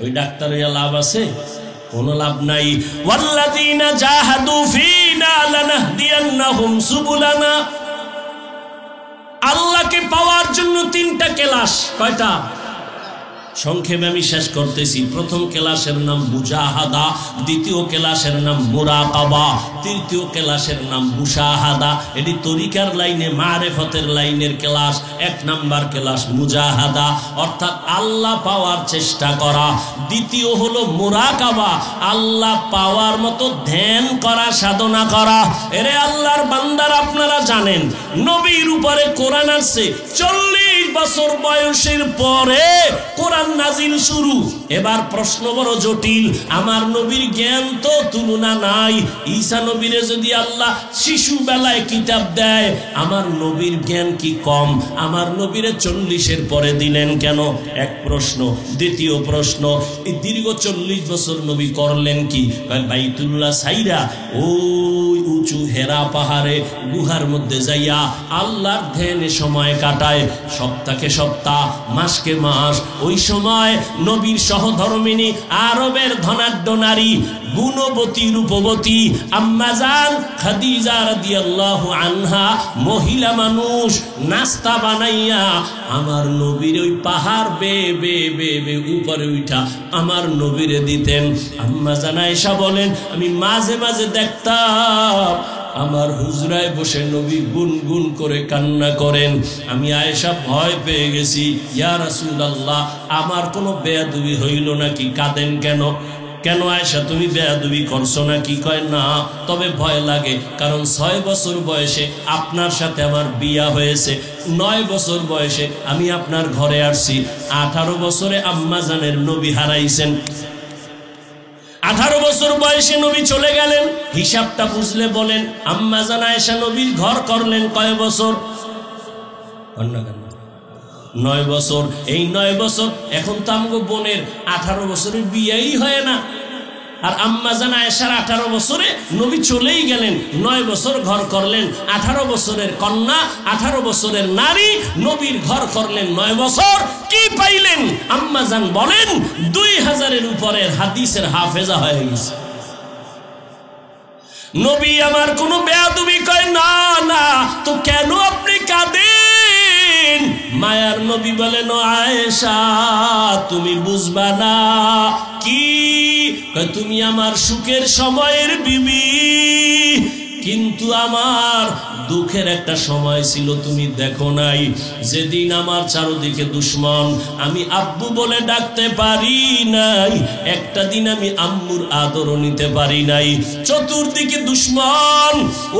ওই ডাক্তার হইয়া লাভ আছে? কোনো লাভ নাই। ওয়াল্লাযীনা জাহাদু ফীনা লানাহদিয়ান্নাহুম সুবুলানা। আল্লাহকে পাওয়ার জন্য তিনটা ক্লাস। কয়টা? সংক্ষেপে আমি শেষ করতেছি। প্রথম ক্লাসের নাম মুজাহাদা, দ্বিতীয় ক্লাসের নাম মুরাকাবা, তৃতীয় ক্লাসের নাম মুশাহাদা। এটি তরিকার লাইনে মারেফতের লাইনের ক্লাস। এক নাম্বার ক্লাস মুজাহাদা, অর্থাৎ আল্লাহ পাওয়ার চেষ্টা করা। দ্বিতীয় হলো মুরাকাবা, আল্লাহ পাওয়ার মতো ধ্যান করা, সাধনা করা। এরে আল্লাহর বান্দার, আপনারা জানেন নবীর উপরে কোরআন আসছে 40 বছর বয়সের পরে কোরআন নাজিল শুরু। এবার প্রশ্ন বড় জটিল। আমার নবীর জ্ঞান তো তুলনা নাই। ঈসা নবীরে যদি আল্লাহ শিশু বেলায় কিতাব দেয়, আমার নবীর জ্ঞান কি কম? আমার নবীরে 40-এর পরে দিলেন কেন? এক প্রশ্ন। দ্বিতীয় প্রশ্ন, এই দীর্ঘ 40 বছর নবী করলেন কি? বাইতুল্লাহ সাইরা ওই উঁচু হেরা পাহাড়ে গুহার মধ্যে যাইয়া আল্লাহর ধ্যানে সময় কাটায়। সপ্তাহকে সপ্তাহ, মাসকে মাস। ওই সময় নবীর সহধর্মিনী, আরবের ধনাঢ্য নারী, গুণবতী রূপবতী আম্মা জান খাদিজা রাদিয়াল্লাহু আনহা, মহিলা মানুষ, নাস্তা বানাইয়া আমার নবীর ওই পাহাড় বে বে বে বে উপরে উঠা আমার নবীরে দিতেন। আম্মা জান আয়েশা বলেন, আমি মাঝে মাঝে দেখতাম আমার হুজরায় বসে নবী গুনগুন করে কান্না করেন। আমি আয়েশা ভয় পেয়ে গেছি, ইয়া রাসূলুল্লাহ, আমার কোনো বেয়াদবি হইল নাকি? কাঁদেন কেন? কেন আয়েশা, তুমি বেয়াদবি করছো নাকি? কয় না, তবে ভয় লাগে, কারণ 6 বছর বয়সে আপনার সাথে আমার বিয়া হয়েছে, 9 বছর বয়সে আমি আপনার ঘরে আসছি, 18 বছরে আম্মা জানের নবী হারাইছেন। 18 বছর বয়সে নবী চলে গেলেন। হিসাবটা বুঝলে বলেন, আম্মা জান আয়েশা নবীর ঘর করলেন কয় বছর? 9 বছর। এই 9 বছর, এখন তো আমগো বোনের 18 বছরের বিয়েই হয় না, আর আম্মা জান আয়েশার 18 বছরে নবী চলেই গেলেন। 9 বছর ঘর করলেন, 18 বছরের কন্যা, 18 বছরের নারী, নবীর ঘর করলেন 9 বছর। কি পাইলেন? আম্মা জান বলেন 2000-এর উপরের হাদিসের হাফেজা হয়ে গেছে। নবী আমার কোনো বেয়াদবি কয় না। না তো কেন আপনি কাঁদেন? মায়ার নবী বলেন, আয়েশা তুমি বুঝবা না। কি? তুমি আমার সুখের সময়ের বিবি, কিন্তু আমার দুঃখের একটা সময় ছিল তুমি দেখো নাই, যেদিন আমার চারদিকে দুশ্মন, আমি আব্বু বলে ডাকতে পারি নাই, একটা দিন আমি আম্মুর আদরও নিতে পারি নাই, চতুর্দিকে দুশ্মন।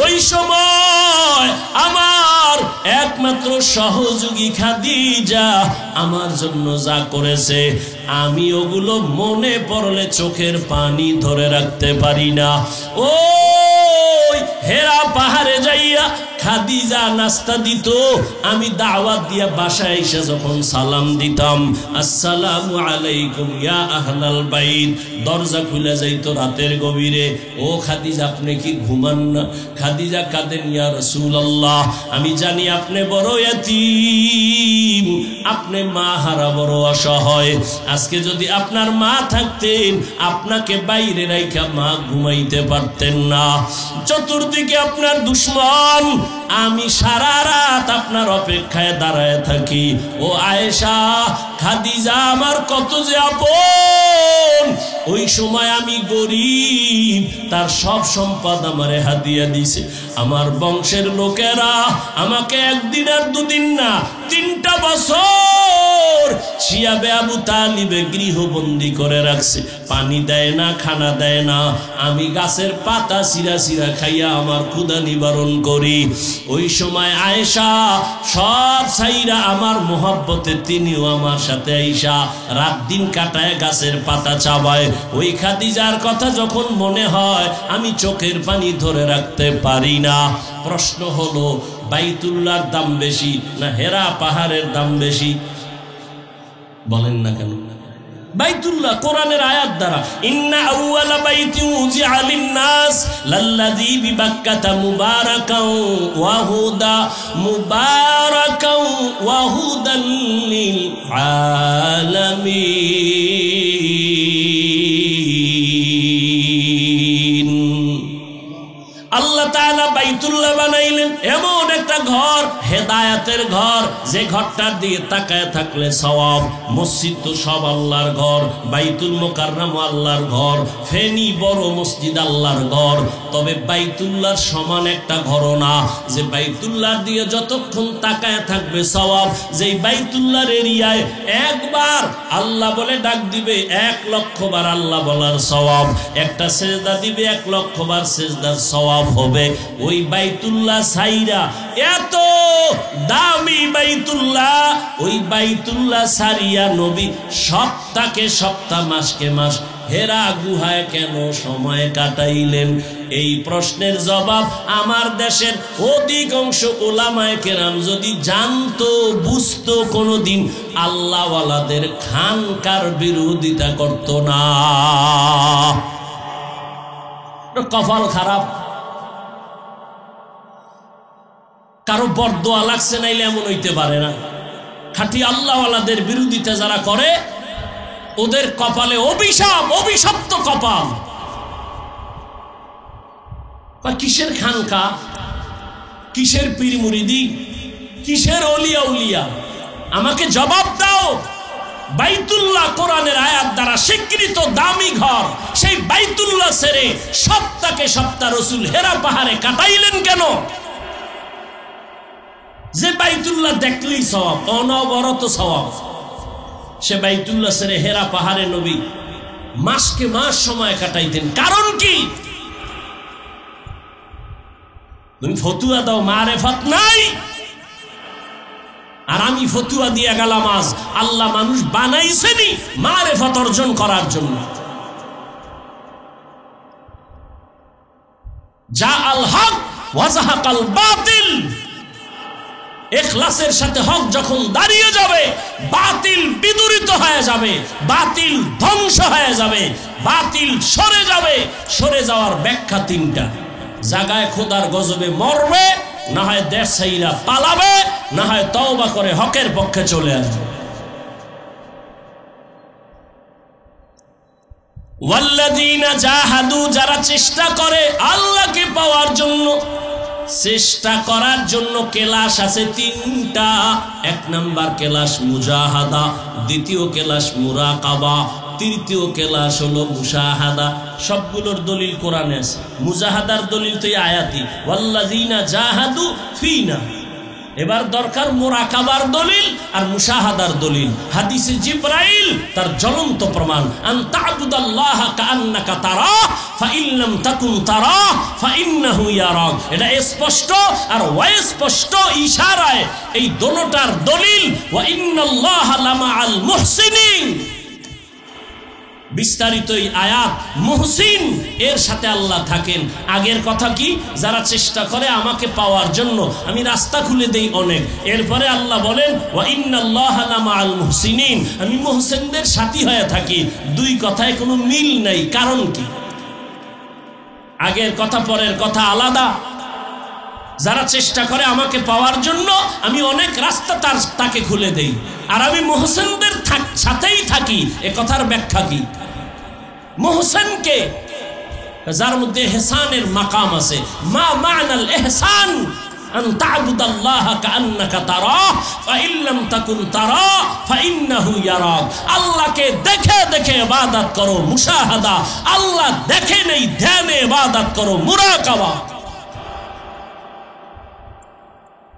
ওই সময় আমার একমাত্র সহযোগী খাদিজা আমার জন্য যা করেছে, আমি ওগুলো মনে পড়লে চোখের পানি ধরে রাখতে পারি না। ওই হেরা পাহাড়ে যাইয়া খাদিজা নাস্তা দিত, আমি দাওয়াত দিয়া বাসায় এসে যখন সালাম দিতাম, আসসালামু আলাইকুম ইয়া আহলাল বাইত, দরজা খুলে যাইতো রাতের গভীরে। ও খাদিজা, আপনি কি ঘুমান না? খাদিজা কাঁদেন, ইয়া রাসূলুল্লাহ, আমি জানি আপনি বড় ইয়াতীম, আপনি মা হারা বড় অসহায়। আজকে যদি আপনার মা থাকতেন, আপনাকে বাইরে রাইখা মা ঘুমাইতে পারতেন না। চতুর্দিকে আপনার দুশ্মন, আমি সারা রাত আপনার অপেক্ষায় দাঁড়ায় থাকি। ও আয়েশা, খাদিজা আমার কত যে আপন। ওই সময় আমি গরিব, তার সব সম্পদ আমারে হাদিয়া দিছে। আমার বংশের লোকেরা আমাকে একদিন আর দুদিন না, 3টা বছর শিয়াবে আবু তালিবে গৃহবন্দী করে রাখছে। পানি দেয় না, খানা দেয় না, আমি গাছের পাতা চিরা চিরা খাইয়া আমার ক্ষুধা নিবারণ করি। ওই সময় আয়েশা সব ছাইরা আমার মোহাব্বতে তিনিও আমার সাথে আয়েশা রাত দিন কাটায় গাছের পাতা চাবায়। ওই খাদিজার কথা যখন মনে হয়, আমি চোখের পানি ধরে রাখতে পারি না। প্রশ্ন হলো, বাইতুল্লাহর দাম বেশি না হেরা পাহাড়ের দাম বেশি? বলেন না কেন? বাইতুল্লাহ কোরআনের আয়াত দ্বারা, ইন্না আউওয়ালা বাইতিন উযিআ লিন-নাস লাল্লাযী বিবাক্কাতা মুবারাকাও ওয়া হুদা মুবারাকাও ওয়া হুদাল লিল আলামিন। আল্লাহ তাআলা বাইতুল্লাহ বানাইলেন এমন একটা ঘর, হেদায়েতের ঘর, যে ঘরটার দিকে তাকায় থাকলে সওয়াব। মসজিদ তো সব আল্লাহর ঘর, বাইতুল মুকাররম আল্লাহর ঘর, ফেনী বড় মসজিদ আল্লাহর ঘর, তবে বাইতুল্লাহর সমান একটা ঘর না, যে বাইতুল্লাহর দিকে যতক্ষণ তাকায় থাকবে সওয়াব। যেই বাইতুল্লাহর এরিয়ায় একবার আল্লাহ বলে ডাক দিবে, 1,00,000 বার আল্লাহ বলার সওয়াব। একটা সেজদা দিবে, 1,00,000 বার সেজদার সওয়াব হবে। ওই বাইতুল্লাহ সাইরা, এত দামি বাইতুল্লাহ, ওই বাইতুল্লাহ সারিয়া নবী সপ্তাহকে সপ্তাহ, মাসকে মাস হেরা গুহায় কেন সময় কাটাইলেন? এই প্রশ্নের জবাব আমার দেশের অধিকাংশ উলামায়ে কেরাম যদি জানতো, বুঝতো, কোনোদিন আল্লাহওয়ালাদের খানকার বিরোধিতা করত না। কপাল খারাপ, কারো বরদোয়া লাগছে, নাইলে এমন হইতে পারে না। খাঁটি আল্লাহওয়ালাদের বিরোধিতা যারা করে, ওদের কপালে অভিশাপ, অভিশপ্ত কপাল। কিসের খানকা, কিসের পীর মুরিদি, কিসের ওলিয়া উলিয়া? আমাকে জবাব দাও। বাইতুল্লাহ কোরআনের আয়াত দ্বারা স্বীকৃত দামি ঘর, সেই বাইতুল্লাহ ছেড়ে সপ্তাহকে সপ্তাহ রাসূল হেরা পাহাড়ে কাটাইলেন কেন? যে বাইতুল্লাহ দেখলেই সওয়াব, অনবরত সওয়াব, সে বাইতুল্লাহ ছেড়ে হেরা পাহাড়ে নবী মাসকে মাস সময় কাটাইতেন। কারণ কি? তুমি ফতুয়া দাও, মারেফত নাই। আর আমি ফতুয়া দিয়া গেলাম আজ। আল্লাহ মানুষ বানাইছেনি মারেফত অর্জন করার জন্য। যা আল হক ওয়া যাহাকাল বাতিল, ইখলাসের সাথে হক যখন দাঁড়িয়ে যাবে, বাতিল বিদূরিত হয়ে যাবে, বাতিল ধ্বংস হয়ে যাবে, বাতিল সরে যাবে। সরে যাওয়ার ব্যাখ্যা 3টা। জায়গায় খোদার গজবে মরবে, না হয় দেশ ছাইরা পালাবে, না হয় তওবা করে হকের পক্ষে চলে আসবে। ওয়াল্লাযীনা জাহাদু, যারা চেষ্টা করে আল্লাহকে পাওয়ার জন্য, চেষ্টা করার জন্য কেলাস আছে 3টা। 1 নাম্বার কেলাস মুজাহাদা, দ্বিতীয় কেলাস মুরাকাবা, তৃতীয় ক্লাস হলো মুশাহাদা। সবগুলোর দলিল কোরআনে আছে। মুজাহাদার দলিল তো এই আয়াতি, ওয়াল্লাযিনা জাহাদু ফিনা। এবার দরকার মুরাকাবার দলিল আর মুশাহাদার দলিল। হাদিসে জিবরাইল তার জ্বলন্ত প্রমাণ, আন তা'বুদাল্লাহা কাআন্নাকা তারাহ ফাইন লাম তাকুন তারাহ ফাইন্নাহু ইয়ারাক। এটা স্পষ্ট আর অস্পষ্ট ইশারায় এই দোনোটার দলিল। ওয়া ইন্নাল্লাহা লামাআল মুহসিনিন। বিস্তারিত এই আয়াত, মুহসিন এর সাথে আল্লাহ থাকেন। আগের কথা কি, যারা চেষ্টা করে আমাকে পাওয়ার জন্য, আমি রাস্তা খুলে দেই অনেক। এরপরে আল্লাহ বলেন ওয়া ইন্নাল্লাহা লামাআল মুহসিনিন, আমি মুহসিনদের সাথী হয়ে থাকি। দুই কথায় কোনো মিল নাই। কারণ কি? আগের কথা পরের কথা আলাদা। যারা চেষ্টা করে আমাকে পাওয়ার জন্য, আমি অনেক রাস্তা তাকে খুলে দেই, আর আমি মুহসিনদের সাথেই থাকি। এ কথার ব্যাখ্যা কি? মুহসিনকে যার মধ্যে ইহসানের মাকাম আছে। মা মা'নাল ইহসান আন তা'বুদাল্লাহা কাআন্নাকা তারাহ ফাইন লাম তাকুন তারাহ ফাইন্নাহু ইয়ারাক। আল্লাহকে দেখে দেখে ইবাদত করো, মুশাহাদা। আল্লাহ দেখে নেই, ধ্যানে ইবাদত করো, মুরাকাবা।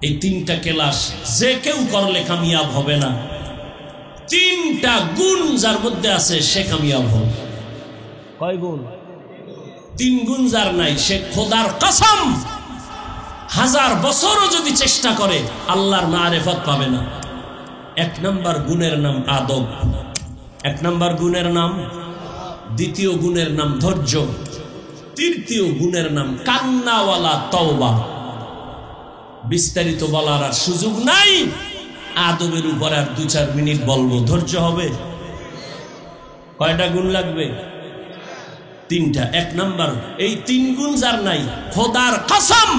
এই তিনটা ক্লাস যে কেউ করলে কামিয়াব হবে না। তিনটা গুণ যার মধ্যে আছে সে কামিয়াব হবে। কয় গুণ? তিন গুণ যার নাই সে খোদার কসম হাজার বছরও যদি চেষ্টা করে আল্লাহর মারিফত পাবে না। এক নম্বর গুণের নাম আদব, এক নম্বর গুণের নাম। দ্বিতীয় গুণের নাম ধৈর্য। তৃতীয় গুণের নাম কান্নাওয়ালা তওবা। বিস্তারিত বলার আর সুযোগ নাই। আদবের উপর আর 2-4 মিনিট বলবো। ধৈর্য হবে? কয়টা গুণ লাগবে? তিনটা। এক নাম্বার, এই তিন গুণ যার নাই, খোদার কসম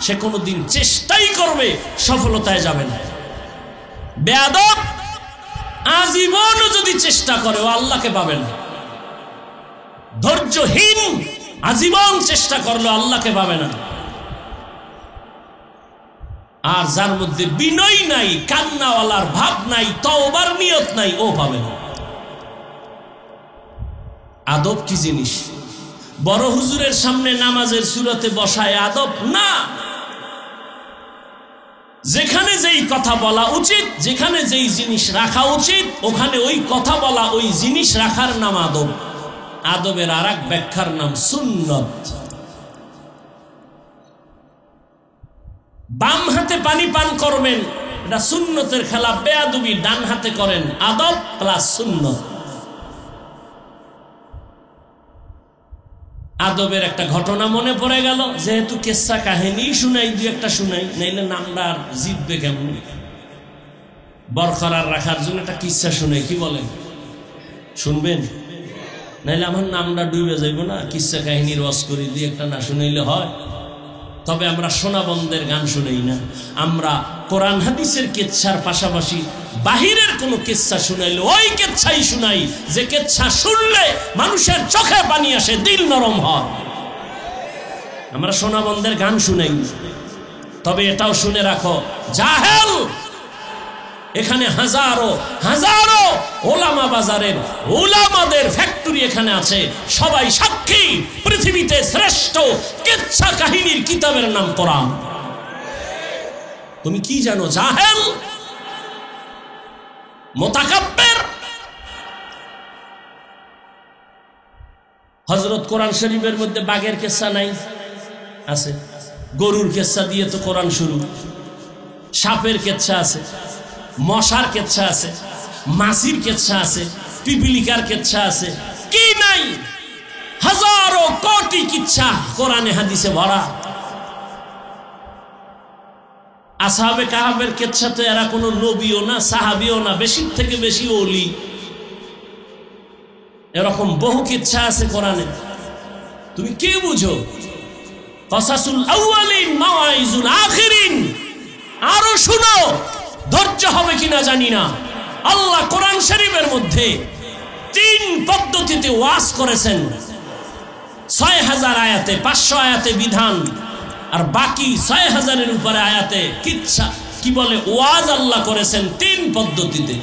সে কোনোদিন চেষ্টাই করবে সফলতায় যাবে না। বেয়াদব আজীবনও যদি চেষ্টা করে ও আল্লাহকে পাবে না। ধৈর্যহীন আজীবন চেষ্টা করলো আল্লাহকে পাবে না। আর যার মধ্যে বিনয় নাই, কান্নাওয়ালার ভাব নাই, তওবার নিয়ত নাই, ও পাবে না। আদব কি জিনিস? বড় হুজুরের সামনে নামাজের সুরতে বসায় আদব না। যেখানে যেই কথা বলা উচিত, যেখানে যেই জিনিস রাখা উচিত, ওখানে ওই কথা বলা, ওই জিনিস রাখার নাম আদব। আদবের আর এক ব্যাখ্যার নাম সুন্নত। বাম হাতে পানি পান করবেন, এটা সুন্নতের খেলাফ, বেয়াদবি। ডান হাতে করেন, আদব প্লাস সুন্নত। আদবের একটা ঘটনা মনে পড়ে গেল, যেহেতু কেসা কাহিনী শুনাই, দুই একটা শুনাই, নাইলে নামটা আর জিতবে কেমন। বরকরার রাখার জন্য একটা কিসা শুনে, কি বলেন? শুনবেন? নাইলে আমার নামটা ডুবে যাইব না। কিসা কাহিনীর ওয়াজ করি, দুই একটা না শুনাইলে হয়? তবে আমরা সোনাবন্দের গান শুনাই না। আমরা কোরআন হাদিসের কেচ্ছার পাশাপাশি বাহিরের কোনো কেচ্ছা শুনাইলে ওই কেচ্ছাই শুনাই, যে কেচ্ছা শুনলে মানুষের চোখে পানি আসে, দিল নরম হয়। আমরা সোনাবন্দের গান শুনাই। তবে এটাও শুনে রাখো, জাহেল এখানে হাজারো হাজারো ওলামা বাজারের ওলামাদের ফ্যাক্টরি এখানে আছে। সবাই সাক্ষী, পৃথিবীতে শ্রেষ্ঠ কিচ্ছা কাহিনীর কিতাবের নাম কোরআন। তুমি কি জানো? জাহেল, মুতাকাব্বির। হযরত কোরআন শরীফের মধ্যে বাঘের কিচ্ছা নাই? আছে। গরুর কিচ্ছা দিয়ে তো কোরআন শুরু। সাপের কিচ্ছা আছে, মশার কেচ্ছা আছে, মাছির কেচ্ছা আছে, পিপিলিকার কেচ্ছা আছে। কি নাই? হাজারো কোটি কিচ্ছা কোরআনে হাদিসে ভরা। আসহাবে কাহাবের কেচ্ছা তো এরা কোনো নবীও না, সাহাবীও না, বেশির থেকে বেশি ওলি। এরকম বহু কিচ্ছা আছে কোরআনে। তুমি কি বুঝো? কসাসুল আউয়ালিন মাওয়াইজুল আখিরিন। আরো শুনো, ধৈর্য হবে কিনা জানি না। আল্লাহ কোরআন শরীফের মধ্যে 3 পদ্ধতিতে ওয়াজ করেছেন। 6000 আয়াতে, 500 আয়াতে বিধান, আর বাকি 6000-এর উপরে আয়াতে কিচ্ছা, কি বলে, ওয়াজ আল্লাহ করেছেন 3 পদ্ধতিতে।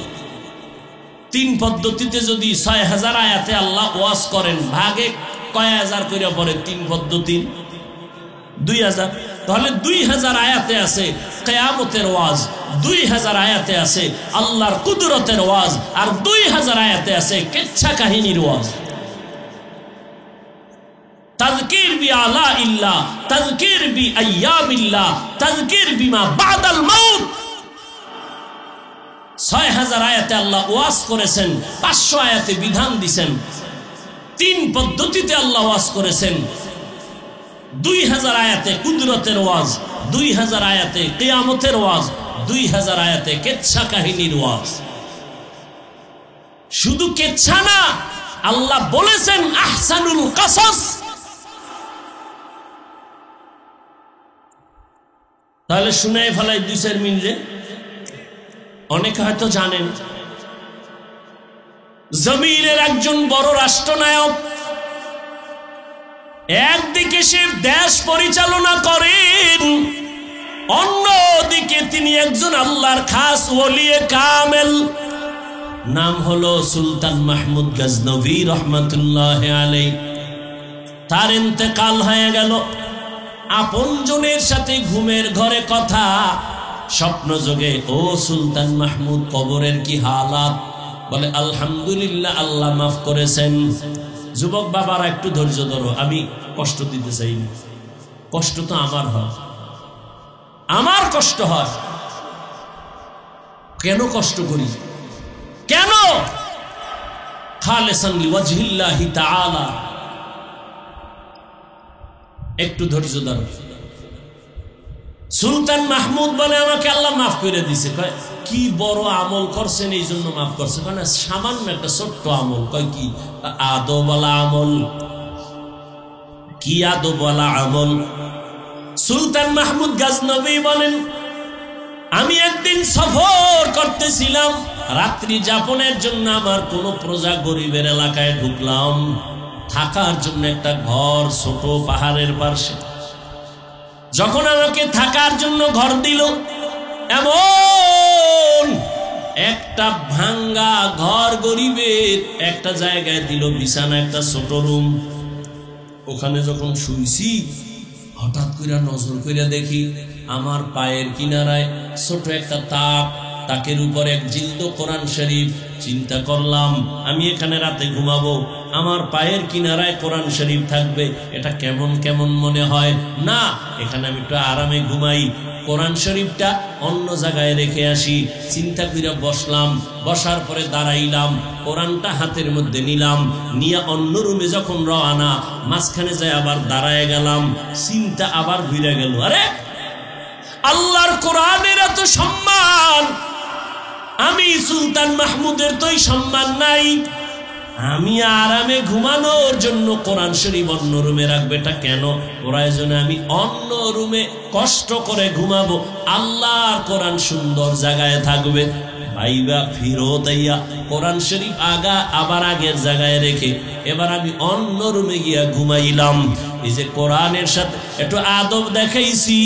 তিন পদ্ধতিতে যদি ৬০০০ আয়াতে আল্লাহ ওয়াজ করেন, ভাগে কয় হাজার করে পড়ে? তিন পদ্ধতি ২০০০। তাহলে ২০০০ আয়াতে আছে কিয়ামতের ওয়াজ, ২০০০ আয়াতে আছে আল্লাহর কুদরতের ওয়াজ, আর ২০০০ আয়াতে আছে কিচ্ছা কাহিনীর ওয়াজ। তাযকির বি আলা ইল্লাহ, তাযকির বি আইয়ামিল্লাহ, তাযকির বিমা বাদাল মাউত। ৬০০০ আয়াতে আল্লাহ ওয়াজ করেছেন, ৫০০ আয়াতে বিধান দিছেন, তিন পদ্ধতিতে আল্লাহ ওয়াজ করেছেন। ২০০০ আয়াতে কুদরতের ওয়াজ, ২০০০ আয়াতে কিয়ামতের ওয়াজ, ২০০০ আয়াতে কিচ্ছা কাহিনীর ওয়াজ। শুধু কিচ্ছা না, আল্লাহ বলেছেন আহসানুল কাসাস। তাহলে শুনে ফেলাই ২-৪ মিনিটে। অনেকে হয়তো জানেন, জমিনের একজন বড় রাষ্ট্রনায়ক, একদিকে সে দেশ পরিচালনা করেন, অন্যদিকে তিনি একজন আল্লাহর খাস ওলিয়ে কামেল। নাম হলো সুলতান মাহমুদ গজনভী রহমাতুল্লাহ আলাইহি। তার ইন্তেকাল হয়ে গেল। আপনজনের সাথে ঘুমের ঘরে কথা, স্বপ্ন যোগে, ও সুলতান মাহমুদ কবরের কি হালাত? বলে আলহামদুলিল্লাহ, আল্লাহ মাফ করেছেন। যুবক বাবারা একটু ধৈর্য ধরো, আমি কষ্ট দিতে চাই না। কষ্ট তো আমার হয়, আমার কষ্ট হয়। কেন কষ্ট করি? কেন? খালেসান লিওয়াজহিল্লাহি তাআলা। একটু ধৈর্য ধরো। সুলতান মাহমুদ বলে আমাকে আল্লাহ মাফ করে দিছে। কয় কি বড় আমল করছেন এই জন্য মাফ করছে? মানে সামান্য একটা ছোট্ট আমল। কয় কি? আদবওয়ালা আমল। কি আদবওয়ালা আমল? সুলতান মাহমুদ গজনভী বলেন, আমি একদিন সফর করতেছিলাম, রাত্রি যাপনের জন্য আমার কোন প্রজা গরিবের এলাকায় ঢুকলাম, থাকার জন্য একটা ঘর ছোট পাহাড়ের পাশে। যখন আমাকে থাকার জন্য ঘর দিল, এমন একটা ভাঙ্গা ঘর গরিবের একটা জায়গায় দিল, বিছানা, একটা ছোট রুম। ওখানে যখন শুইছি, হঠাৎ করে নজর করে দেখি আমার পায়ের কিনারায় ছোট একটা তাক, তাকের উপর এক জিলদ কোরআন শরীফ। চিন্তা করলাম আমি এখানে রাতে ঘুমাবো, আমার পায়ের কিনারায় কোরআন শরীফ থাকবে, এটা কেমন কেমন মনে হয় না। এখানে আমি একটু আরামে ঘুমাই, কোরআন শরীফটা অন্য জায়গায় রেখে আসি। চিন্তা করে বসলাম, বসার পরে দাঁড়াইলাম, কোরআনটা হাতের মধ্যে নিলাম, নিয়ে অন্য রুমে যখন রওনা, মাঝখানে যায় আবার দাঁড়ায় গেলাম। চিন্তা আবার ঘুরে গেল, আরে আল্লাহর কোরআনের এত সম্মান, আমি সুলতান মাহমুদের তো সম্মান নাই। আমি আরামে ঘুমানোর জন্য কোরআন শরীফ অন্য রুমে রাখবে, এটা কেন? প্রয়োজনে আমি অন্য রুমে কষ্ট করে ঘুমাবো, আল্লাহর কোরআন সুন্দর জায়গায় থাকবে। ভাইবা ফিরত আইয়া কোরআন শরীফ আবার আগের জায়গায় রেখে এবার আমি অন্য রুমে গিয়া ঘুমাইলাম। এই যে কোরআনের সাথে একটু আদব দেখাইছি,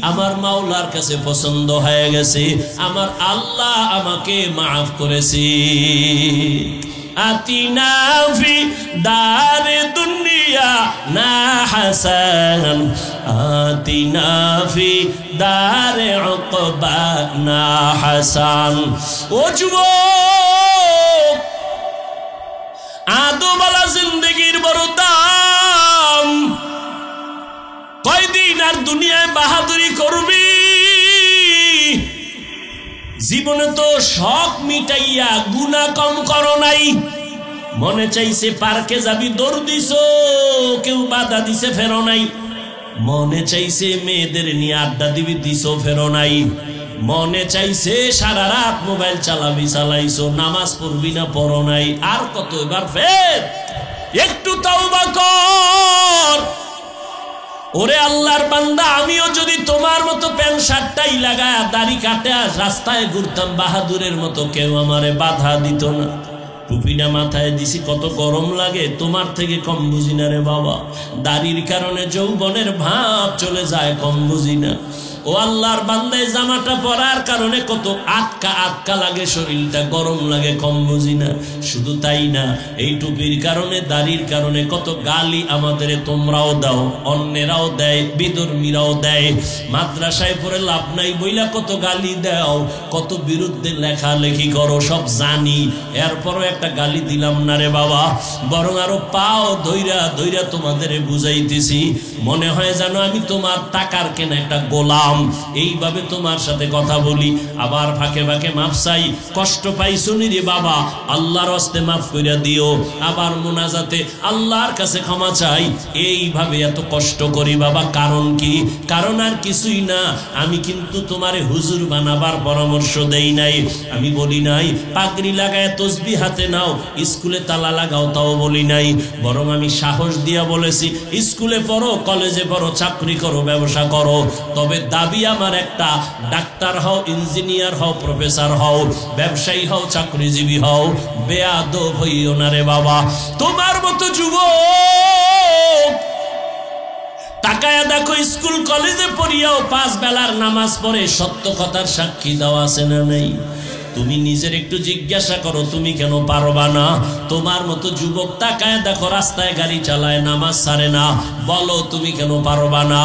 আমার মাওলার কাছে পছন্দ হয়ে গেছে, আমার আল্লাহ আমাকে মাফ করেছে। আতিনা ফি দারে দুনিয়া না হাসান, আতিনা ফি দারে উকবা না হাসান। ও যুবক, আদবওয়ালা জিন্দেগির বড় দাম। কয়দিন আর দুনিয়ায় বাহাদুরি করবি? জীবনে তো শখ মিটাইয়া গুনাহ কম করো নাই। মনে চাইছে পার্কে যাবি, দৌড় দিছ, কেউ বাধা দিছে, ফেরো নাই। মনে চাইছে মেয়েদের নিয়ে আড্ডা দিবি, দিছ, ফেরো নাই। মনে চাইছে সারা রাত মোবাইল চালাবি, চালাইছো, নামাজ পড়বি না, পড়ো নাই। আর কত? এবার ফের একটু তওবা কর। ওরে আল্লাহর বান্দা, আমিও যদি তোমার মতো প্যান্ট শার্টটাই লাগায় দাড়ি কাটে রাস্তায় ঘুরতাম বাহাদুরের মতো, কেউ আমারে বাধা দিত না। টুপিটা মাথায় দিছি, কত গরম লাগে, তোমার থেকে কম বুঝি না রে বাবা। দাড়ির কারণে যৌবনের ভাব চলে যায়, কম বুঝি না। ও ও আল্লাহর বান্দা জামাটা পরার কারণে কত আটকা আটকা লাগে, শরীরটা গরম লাগে, কম বুঝি না। শুধু তাই না, এই টুপির কারণে দাড়ির কারণে কত গালি আমাদের তোমরাও দাও, অন্যেরাও দেয়, বিধর্মীরাও দেয়। মাদ্রাসায় পড়ে লাভ নাই বইলা কত গালি দাও, কত বিরুদ্ধে লেখালেখি করো, সব জানি। এরপরও একটা গালি দিলাম না রে বাবা, বরং আরো পাও ধইরা ধইরা তোমাদের বুঝাইতেছি। মনে হয় জানো আমি তোমার টাকার কেনা একটা গোলাম, এইভাবে তোমার সাথে কথা বলি। আবার ফাঁকে ফাঁকে মাফ চাই, কষ্ট পাই শুনি রে বাবা, আল্লাহর হস্তে মাফ কইরা দিও। আবার মোনাজাতে আল্লাহর কাছে ক্ষমা চাই। এইভাবে এত কষ্ট করি বাবা, কারণ কি? কারণ আর কিছুই না, আমি কিন্তু তোমারে হুজুর বানাবার পরামর্শ দেই নাই। আমি বলি নাই পাগড়ি লাগায় তসবি হাতে নাও, স্কুলে তালা লাগাও, তাও বলি নাই। বরং আমি সাহস দিয়া বলেছি স্কুলে পড়ো, কলেজে পড়ো, চাকরি করো, ব্যবসা করো, তবে দাবি আমার একটা, ডাক্তার হও, ইঞ্জিনিয়ার হও, প্রফেসর হও, ব্যবসায়ী হও, চাকরিজীবী হও। বেয়াদব হইও না রে বাবা। তোমার মতো যুবক তাকায়া দেখো, স্কুল কলেজে পড়িয়াও 5 বেলার নামাজ পড়ে, সত্য কথার সাক্ষী দেওয়া আছে না নেই? তুমি নিজের একটু জিজ্ঞাসা করো, তুমি কেন পারবা না? তোমার মতো যুবক তাকায় দেখো, রাস্তায় গাড়ি চালায়, নামাজ ছাড়ে না, বলো তুমি কেন পারবা না?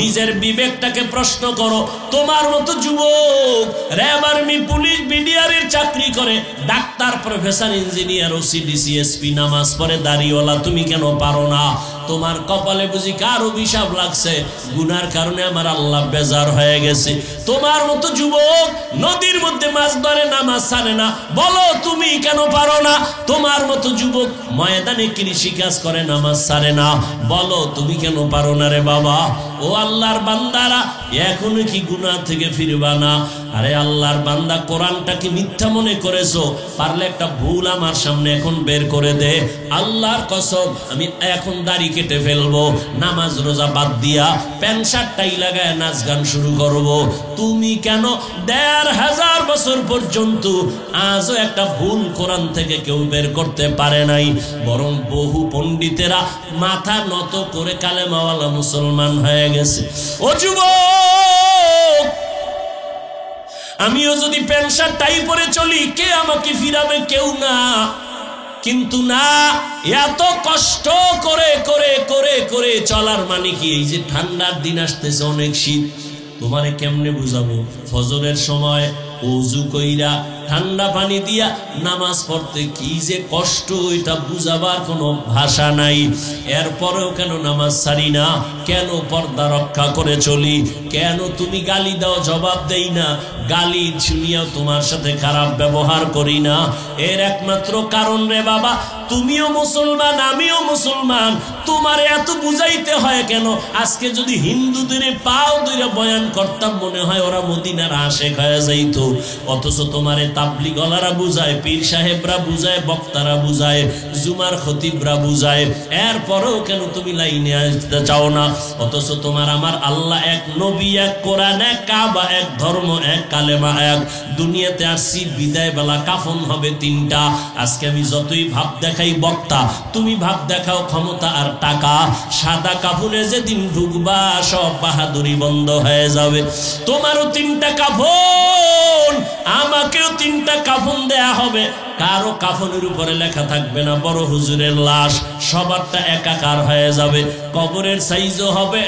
নিজের বিবেকটাকে প্রশ্ন করো। তোমার মতো যুবক র্যাব, আর্মি, পুলিশ, বিডিআরের চাকরি করে, doctor, professor, engineer, OC, DC, SP, নামাজ পড়ে, দাড়িওয়ালা, তুমি কেন পারো না? তোমার কপালে বুঝি কার অভিশাপ লাগছে? গুনার কারণে আমার আল্লাহ বেজার হয়ে গেছে। তোমার মতো যুবক নদীর মধ্যে মাছ ধরে, নামাজ ছাড়ে না, বলো তুমি কেন পারো না? তোমার মতো যুবক ময়দানে কৃষি কাজ করে, নামাজ ছাড়ে না, বলো তুমি কেন পারো না রে বাবা? ও আল্লাহর বান্দারা, এখনো কি গুনাহ থেকে ফিরবা না? আরে আল্লাহর বান্দা, কোরআনটা কি মিথ্যা মনে করেছো? পারলে একটা ভুল আমার সামনে এখন বের করে দে। আল্লাহর কসম, আমি এখন দাড়ি কেটে ফেলবো, নামাজ রোজা বাদ দিয়া প্যান্ট শার্টটাই লাগায় নাচ গান শুরু করবো। তুমি কেন 1500 বছর পর্যন্ত আজও একটা ভুল কোরআন থেকে কেউ বের করতে পারে নাই? বরং বহু পণ্ডিতেরা মাথা নত করে কালেমাওয়ালা মুসলমান হয়ে গেছে। ও যুবক, আমিও যদি প্যান্ট শার্ট টাই পরে চলি, কে আমাকে ফিরাবে? কেউ না। কিন্তু না, এত কষ্ট করে করে করে করে চলার মানে কি? এই যে ঠান্ডার দিন আসতেছে, অনেক শীত, তোমারে কেমনে বুঝাবো? ফজরের সময় ওযু কইরা ঠান্ডা পানি দিয়া নামাজ পড়তে কি যে কষ্ট, এটা বুঝাবার কোনো ভাষা নাই। এরপরেও কেন নামাজ ছাড়ি না? কেন পর্দা রক্ষা করে চলি? কেন তুমি গালি দাও, জবাব দেই না? গালি শুনিয়াও তোমার সাথে খারাপ ব্যবহার করি না? এর একমাত্র কারণ রে বাবা, তুমিও মুসলমান, আমিও মুসলমান, তোমার এত বুঝাইতে হয় কেন? আজকে যদি হিন্দুদের পাও ধরে বয়ান করতাম, মনে হয় ওরা মদিনার আশেক হয়ে যাইতো। অথচ তোমারে তাবলিগলারা বুঝায়, পীর সাহেবরা বুঝায়, বক্তারা বুঝায়, জুমার খতিবরা বুঝায়, এরপরেও কেন তুমি লাইনে আসতে চাও না? অথচ তোমার আমার আল্লাহ এক, নবী এক, কোরআন এক, কাবা এক, ধর্ম এক, কালেমা এক। দুনিয়াতে আসছি, বিদায় বেলা কাফন হবে 3টা। আজকে আমি যতই ভাব দেখাই বক্তা, তুমি ভাব দেখাও ক্ষমতা আর টাকা। সাদা কাফনে যেদিন ঢুকবা, সব বাহাদুরি বন্ধ হয়ে যাবে। তোমারও 3টা কাফন, আমাকেও 3টা কাফন দেয়া হবে। কারো কাফনের উপরে লেখা থাকবে না বড় হুজুরের লাশ, সবারটা একাকার হয়ে যাবে। কবরের সাইজও হবে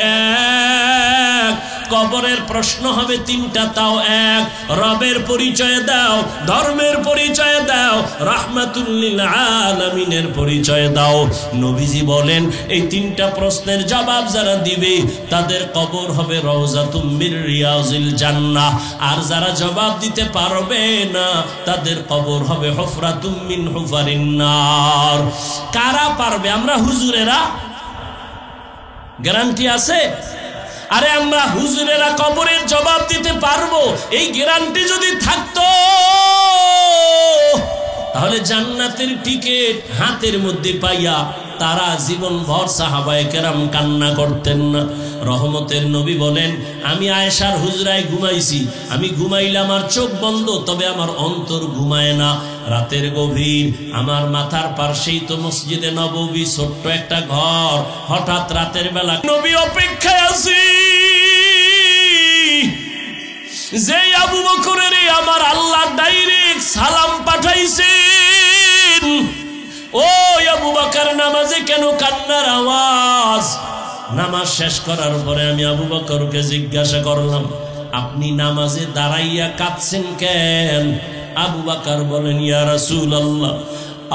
এক, কবরের প্রশ্ন হবে 3টা, তাও এক। রবের পরিচয় দাও, ধর্মের পরিচয় দাও, রাহমাতুল লিল আলামিনের পরিচয় দাও। নবীজি বলেন, এই 3টা প্রশ্নের জবাব যারা দিবে, তাদের কবর হবে রওজাতুম মির রিয়াজিল জান্নাহ। আর যারা জবাব দিতে পারবে না, তাদের কবর হবে হুফরাতুম মিন হুফারিন নার। কারা পারবে? আমরা হুজুরেরা? গ্যারান্টি আছে? আরে আমরা হুজুরেরা কবরের জবাব দিতে পারবো, এই গ্যারান্টি যদি থাকতো, তাহলে জান্নাতের টিকিট হাতের মধ্যে পাইয়া তারা জীবনভর সাহাবায়ে কেরাম কান্না করতেন না। রহমতের নবী বলেন, আমি আয়েশার হুজরায় ঘুমাইছি, আমি ঘুমাইলাম আর চোখ বন্ধ, তবে আমার অন্তর ঘুমায় না। রাতের গভীর, আমার মাথার পাশেই তো মসজিদে নববী, ছোট্ট একটা ঘর। হঠাৎ রাতের বেলা নবী অপেক্ষায় আছি, যে আবু বকরের আমার আল্লাহ ডাইরেক্ট সালাম পাঠাইছেন। ও আবু বকর নামাজে কেন কান্নার আওয়াজ? নামাজ শেষ করার পরে আমি আবু বকরকে জিজ্ঞাসা করলাম, আপনি নামাজে দাঁড়াইয়া কাঁদছেন কেন? আবু বকর বলেন, ইয়া রাসূলুল্লাহ,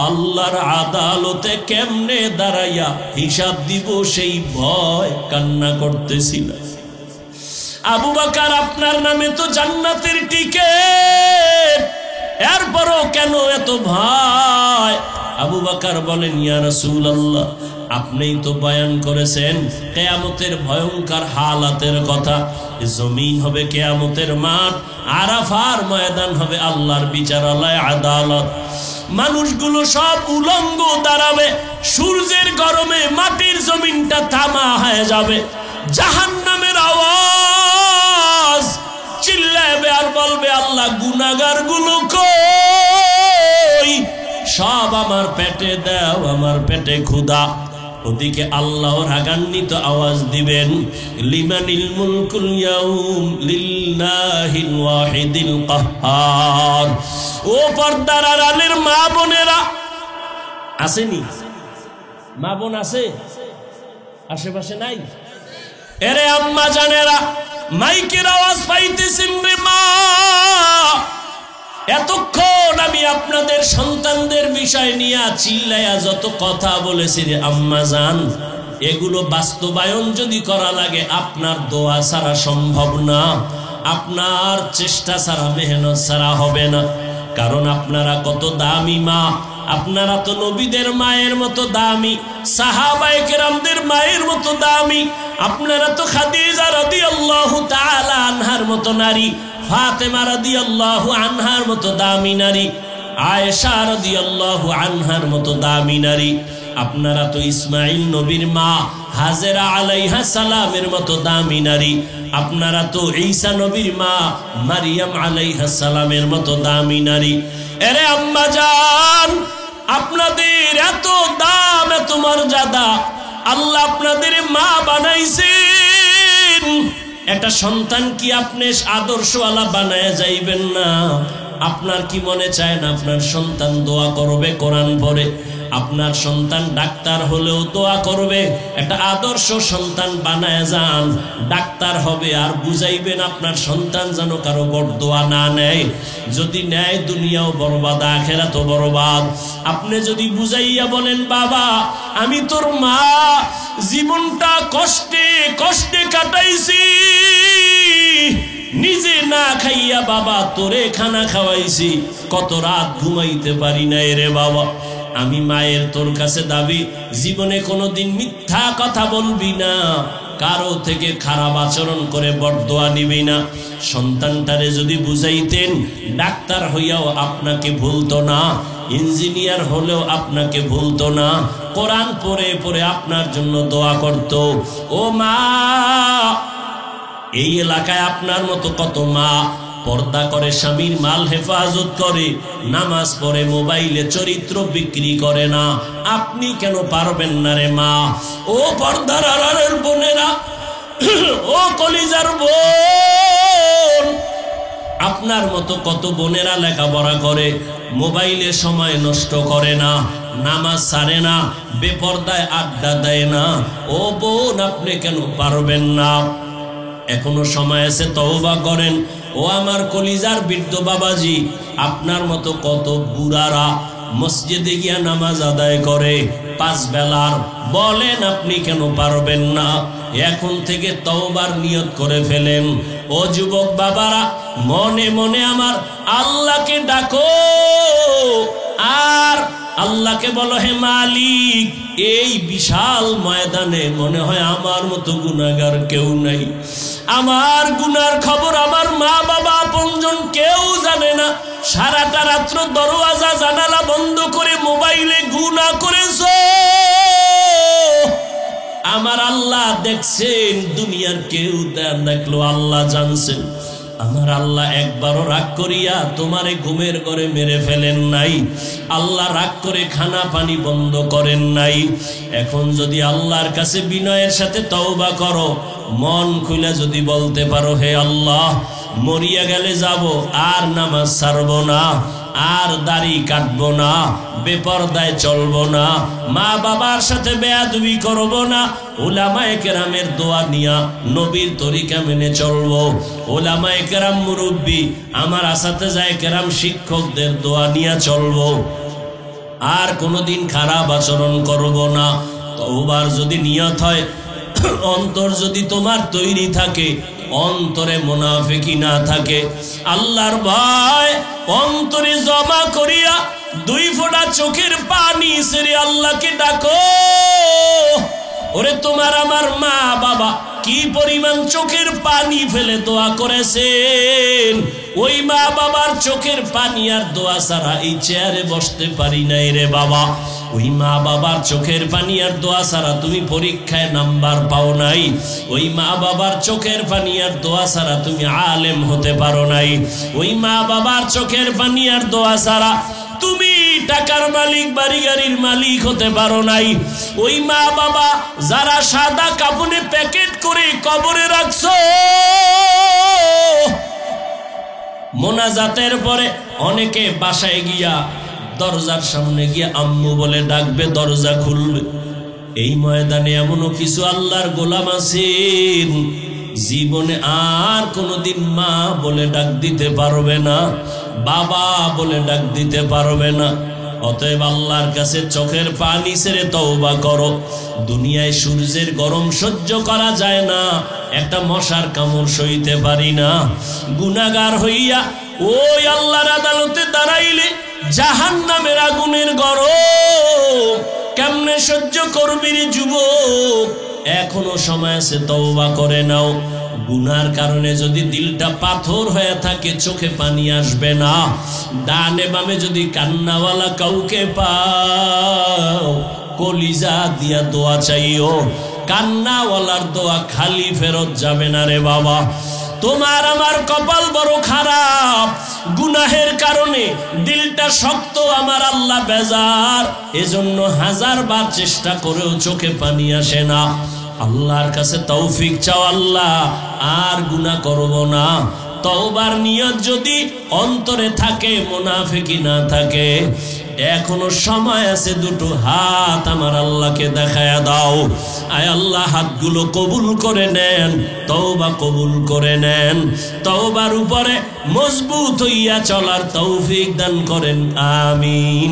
আল্লাহর আদালতে কেমনে দাঁড়াইয়া হিসাব দিব সেই ভয় কান্না করতেছিলাম। আবু বকর, আপনার নামে তো জান্নাতের টিকেট, এরপরও কেন এত ভয়? আবু বকর বলেন, ইয়া রাসূলুল্লাহ, আপনিই তো বয়ান করেছেন কিয়ামতের ভয়ঙ্কর হালাতের কথা। জমিন হবে কিয়ামতের মাঠ, আরাফার ময়দান হবে আল্লাহর বিচারালয়, আদালত। মানুষগুলো সব উলঙ্গ দাঁড়াবে, সূর্যের গরমে মাটির জমিনটা তামা হয়ে যাবে। জাহান্নামের আওয়াজ চিল্লাবে আর বলবে, আল্লাহ গুনাহগার গুলো কই? সব আমার পেটে দাও, আমার পেটে ক্ষুধা। ওদিকে আল্লাহ রাগান্বিত আওয়াজ দিবেন, লিমানিল মুলকুল ইয়াউম লিল্লাহিল ওয়াহিদিল কাহ্হার। ও পর্দার আড়ালের মা বোনেরা, আসেনি? মা বোন আছে আশেপাশে? নাই? এরে আম্মা জানেরা, মাইকের আওয়াজ পাইতেছেন রে মা? এতক্ষণ আমি আপনাদের সন্তানদের বিষয় নিয়ে চিল্লায়া যত কথা বলেছি রে আম্মা জান, এগুলো বাস্তবায়ন যদি করা লাগে আপনার দোয়া ছাড়া সম্ভব না, আপনার চেষ্টা ছাড়া, মেহনত ছাড়া হবে না। কারণ আপনারা কত দামি মা, আপনারা তো নবীদের মায়ের মতো দামি, সাহাবায়ে কেরামদের মায়ের মতো দামি। আপনারা তো খাদিজা রাদিয়াল্লাহু তাআলা আনহার মতো নারী, ফাতেমা রাদিয়াল্লাহু আনহার মতো দামি নারী, আয়েশা রাদিয়াল্লাহু আনহার মতো দামি নারী। আপনারা তো ইসমাইল নবীর মা হাজেরা আলাইহা সালামের মতো দামি নারী। আপনারা তো ঈসা নবীর মা মারিয়াম আলাইহা সালামের মতো দামি নারী। এরে আম্মা জান, আপনাদের এত দাম, এত মর্যাদা, আল্লাহ আপনাদের মা বানাইছেন। একটা সন্তান কি আপনি আদর্শওয়ালা বানায় যাইবেন না? আপনার কি মনে চায় না আপনার সন্তান দোয়া করবে কোরআন পড়ে? আপনার সন্তান ডাক্তার হলেও দোয়া করবে। একটা আদর্শ সন্তান বানায় যান, ডাক্তার হবে, আর বুঝাইবেন আপনার সন্তান যেন কারো বরদোয়া না নেয়। যদি নেয় দুনিয়াও বরবাদ, আখিরাতও বরবাদ। আপনি যদি বুঝাইয়া বলেন, বাবা আমি তোর মা, জীবনটা কষ্টে কষ্টে কাটাইছি, নিজে না খাইয়া বাবা তোরে খানা খাওয়াইছি, কত রাত ঘুমাইতে পারি না রে বাবা। আমি মায়ের তোর কাছে দাবি, জীবনে কোনোদিন মিথ্যা কথা বলবি না, কারো থেকে খারাপ আচরণ করে বরদোয়া নিবি না। সন্তানটারে যদি বুঝাইতেন, ডাক্তার হইয়াও আপনাকে ভুলতো না, ইঞ্জিনিয়ার হলেও আপনাকে ভুলতো না, কোরআন পড়ে পড়ে আপনার জন্য দোয়া করত। ও মা, এই এলাকায় আপনার মতো কত মা পর্দা করে, স্বামীর মাল হেফাজত করে, নামাজ পড়ে, মোবাইলে চরিত্র বিক্রি করে না। আপনি কেন পারবেন না রে মা? ও পর্দার আড়ালের বোনেরা, ও কলিজার বোন, আপনার মতো কত বোনেরা লেখাপড়া করে, মোবাইলে সময় নষ্ট করে না, নামাজ ছাড়ে না, বেপর্দায় আড্ডা দেয় না। ও বোন, আপনি কেন পারবেন না? এখনো সময় আছে, তওবা করেন। ও আমার কলিজার বৃদ্ধ বাবাজি, আপনার মতো কত বুড়ারা মসজিদে গিয়া নামাজ আদায় করে 5 বেলার, বলেন আপনি কেন পারবেন না? এখন থেকে তওবার নিয়ত করে ফেলেন। ও যুবক বাবারা, মনে মনে আমার আল্লাহকে ডাকো, আর আল্লাহকে বলো, হে মালিক, এই বিশাল ময়দানে মনে হয় আমার মতো গুনাহগার কেউ নাই। আমার গুনার খবর আমার মা বাবা আপনজন কেউ জানে না। সারাটা রাত্র দরওয়াজা জানালা বন্ধ করে মোবাইলে গুনাহ করেছো, আমার আল্লাহ দেখছেন, দুনিয়ার কেউ দেখলো, আল্লাহ জানছেন। আমার আল্লাহ একবারও রাগ করিয়া তোমারে ঘুমের ঘরে মেরে ফেলেন নাই। আল্লাহ রাগ করে খানা পানি বন্ধ করেন নাই। এখন যদি আল্লাহর কাছে বিনয়ের সাথে তওবা করো, মন খুলে যদি বলতে পারো, হে আল্লাহ, মরিয়া গেলে যাব, আর নামাজ ছাড়বো না, আর দাড়ি কাটবো না, বেপরদায় চলবো না, মা বাবার সাথে বেয়াদবি করবো না, উলামায়ে কেরামের দোয়া নিয়া নবীর তরিকা মেনে চলবো। উলামায়ে কেরাম মুরব্বী, আমার আসাতেজায়ে কেরাম শিক্ষকদের দোয়া নিয়া চলবো। আর কোনোদিন খারাপ আচরণ করব না। তওবার যদি নিয়ত হয়, অন্তর যদি তোমার তৈরি থাকে, অন্তরে মুনাফিকি না থাকে, আল্লাহর ভয় অন্তরে জমা করিয়া 2 ফোঁটা চোখের পানি ছেড়ে আল্লাহকে ডাকো। ওরে তোমার আমার মা বাবা কি পরিমাণ চোখের পানি ফেলে দোয়া করেছেন, ওই মা বাবার চোখের পানি আর দোয়া ছাড়া এই চেয়ারে বসতে পারি নাই রে বাবা। ওই মা বাবার চোখের পানি আর দোয়া ছাড়া তুমি পরীক্ষায় নাম্বার পাও নাই। ওই মা বাবার চোখের পানি আর দোয়া ছাড়া তুমি আলেম হতে পারো নাই। ওই মা বাবার চোখের পানি আর দোয়া ছাড়া তুমি টাকার মালিক, বাড়ি গাড়ির মালিক হতে পারো নাই। ওই মা বাবা যারা সাদা কাপড়ে প্যাকেট করে কবরে রাখছো, মোনাজাতের পরে অনেকে বাসায় গিয়া দরজার সামনে গিয়া আম্মু বলে ডাকবে, দরজা খুলবে। এই ময়দানে এমনও কিছু আল্লাহর গোলাম আছেন, জীবনে আর কোনোদিন মা বলে ডাক দিতে পারবে না, বাবা বলে ডাক দিতে পারবে না। অতএব আল্লাহর কাছে চোখের পানি ছেড়ে তওবা করো। দুনিয়ায় সূর্যের গরম সহ্য করা যায় না, একটা মশার কামড় সইতে পারি না। গুনাহগার হইয়া ওই আল্লাহর আদালতে দাঁড়াইলে জাহান্নামের আগুনের গরম কেমনে সহ্য করবি রে যুবক? এখনো সময় আছে, তওবা করে নাও। গুনার কারণে যদি দিলটা পাথর হয়ে থাকে, চোখে পানি আসবে না। ডানে বামে যদি কান্নাওয়ালা কাউকে পাও, কলিজা দিয়া দোয়া চাইও। কান্নাওয়ালার দোয়া খালি ফেরত যাবে না রে বাবা। তোমার আমার কপাল বড় খারাপ, গুনাহের কারণে দিলটা শক্ত, আমার আল্লাহ বেজার। এজন্য 1000 বার চেষ্টা করেও চোখে পানি আসে না। আল্লাহর কাছে তৌফিক চাও, আল্লাহ আর গুনাহ করব না। তওবার নিয়ত যদি অন্তরে থাকে, মুনাফিকি না থাকে, এখনো সময় আছে। 2টো হাত আমার আল্লাহকে দেখায়া দাও। আয় আল্লাহ, হাতগুলো কবুল করে নেন, তওবা কবুল করে নেন। তওবার উপরে মজবুত হইয়া চলার তৌফিক দান করেন, আমিন।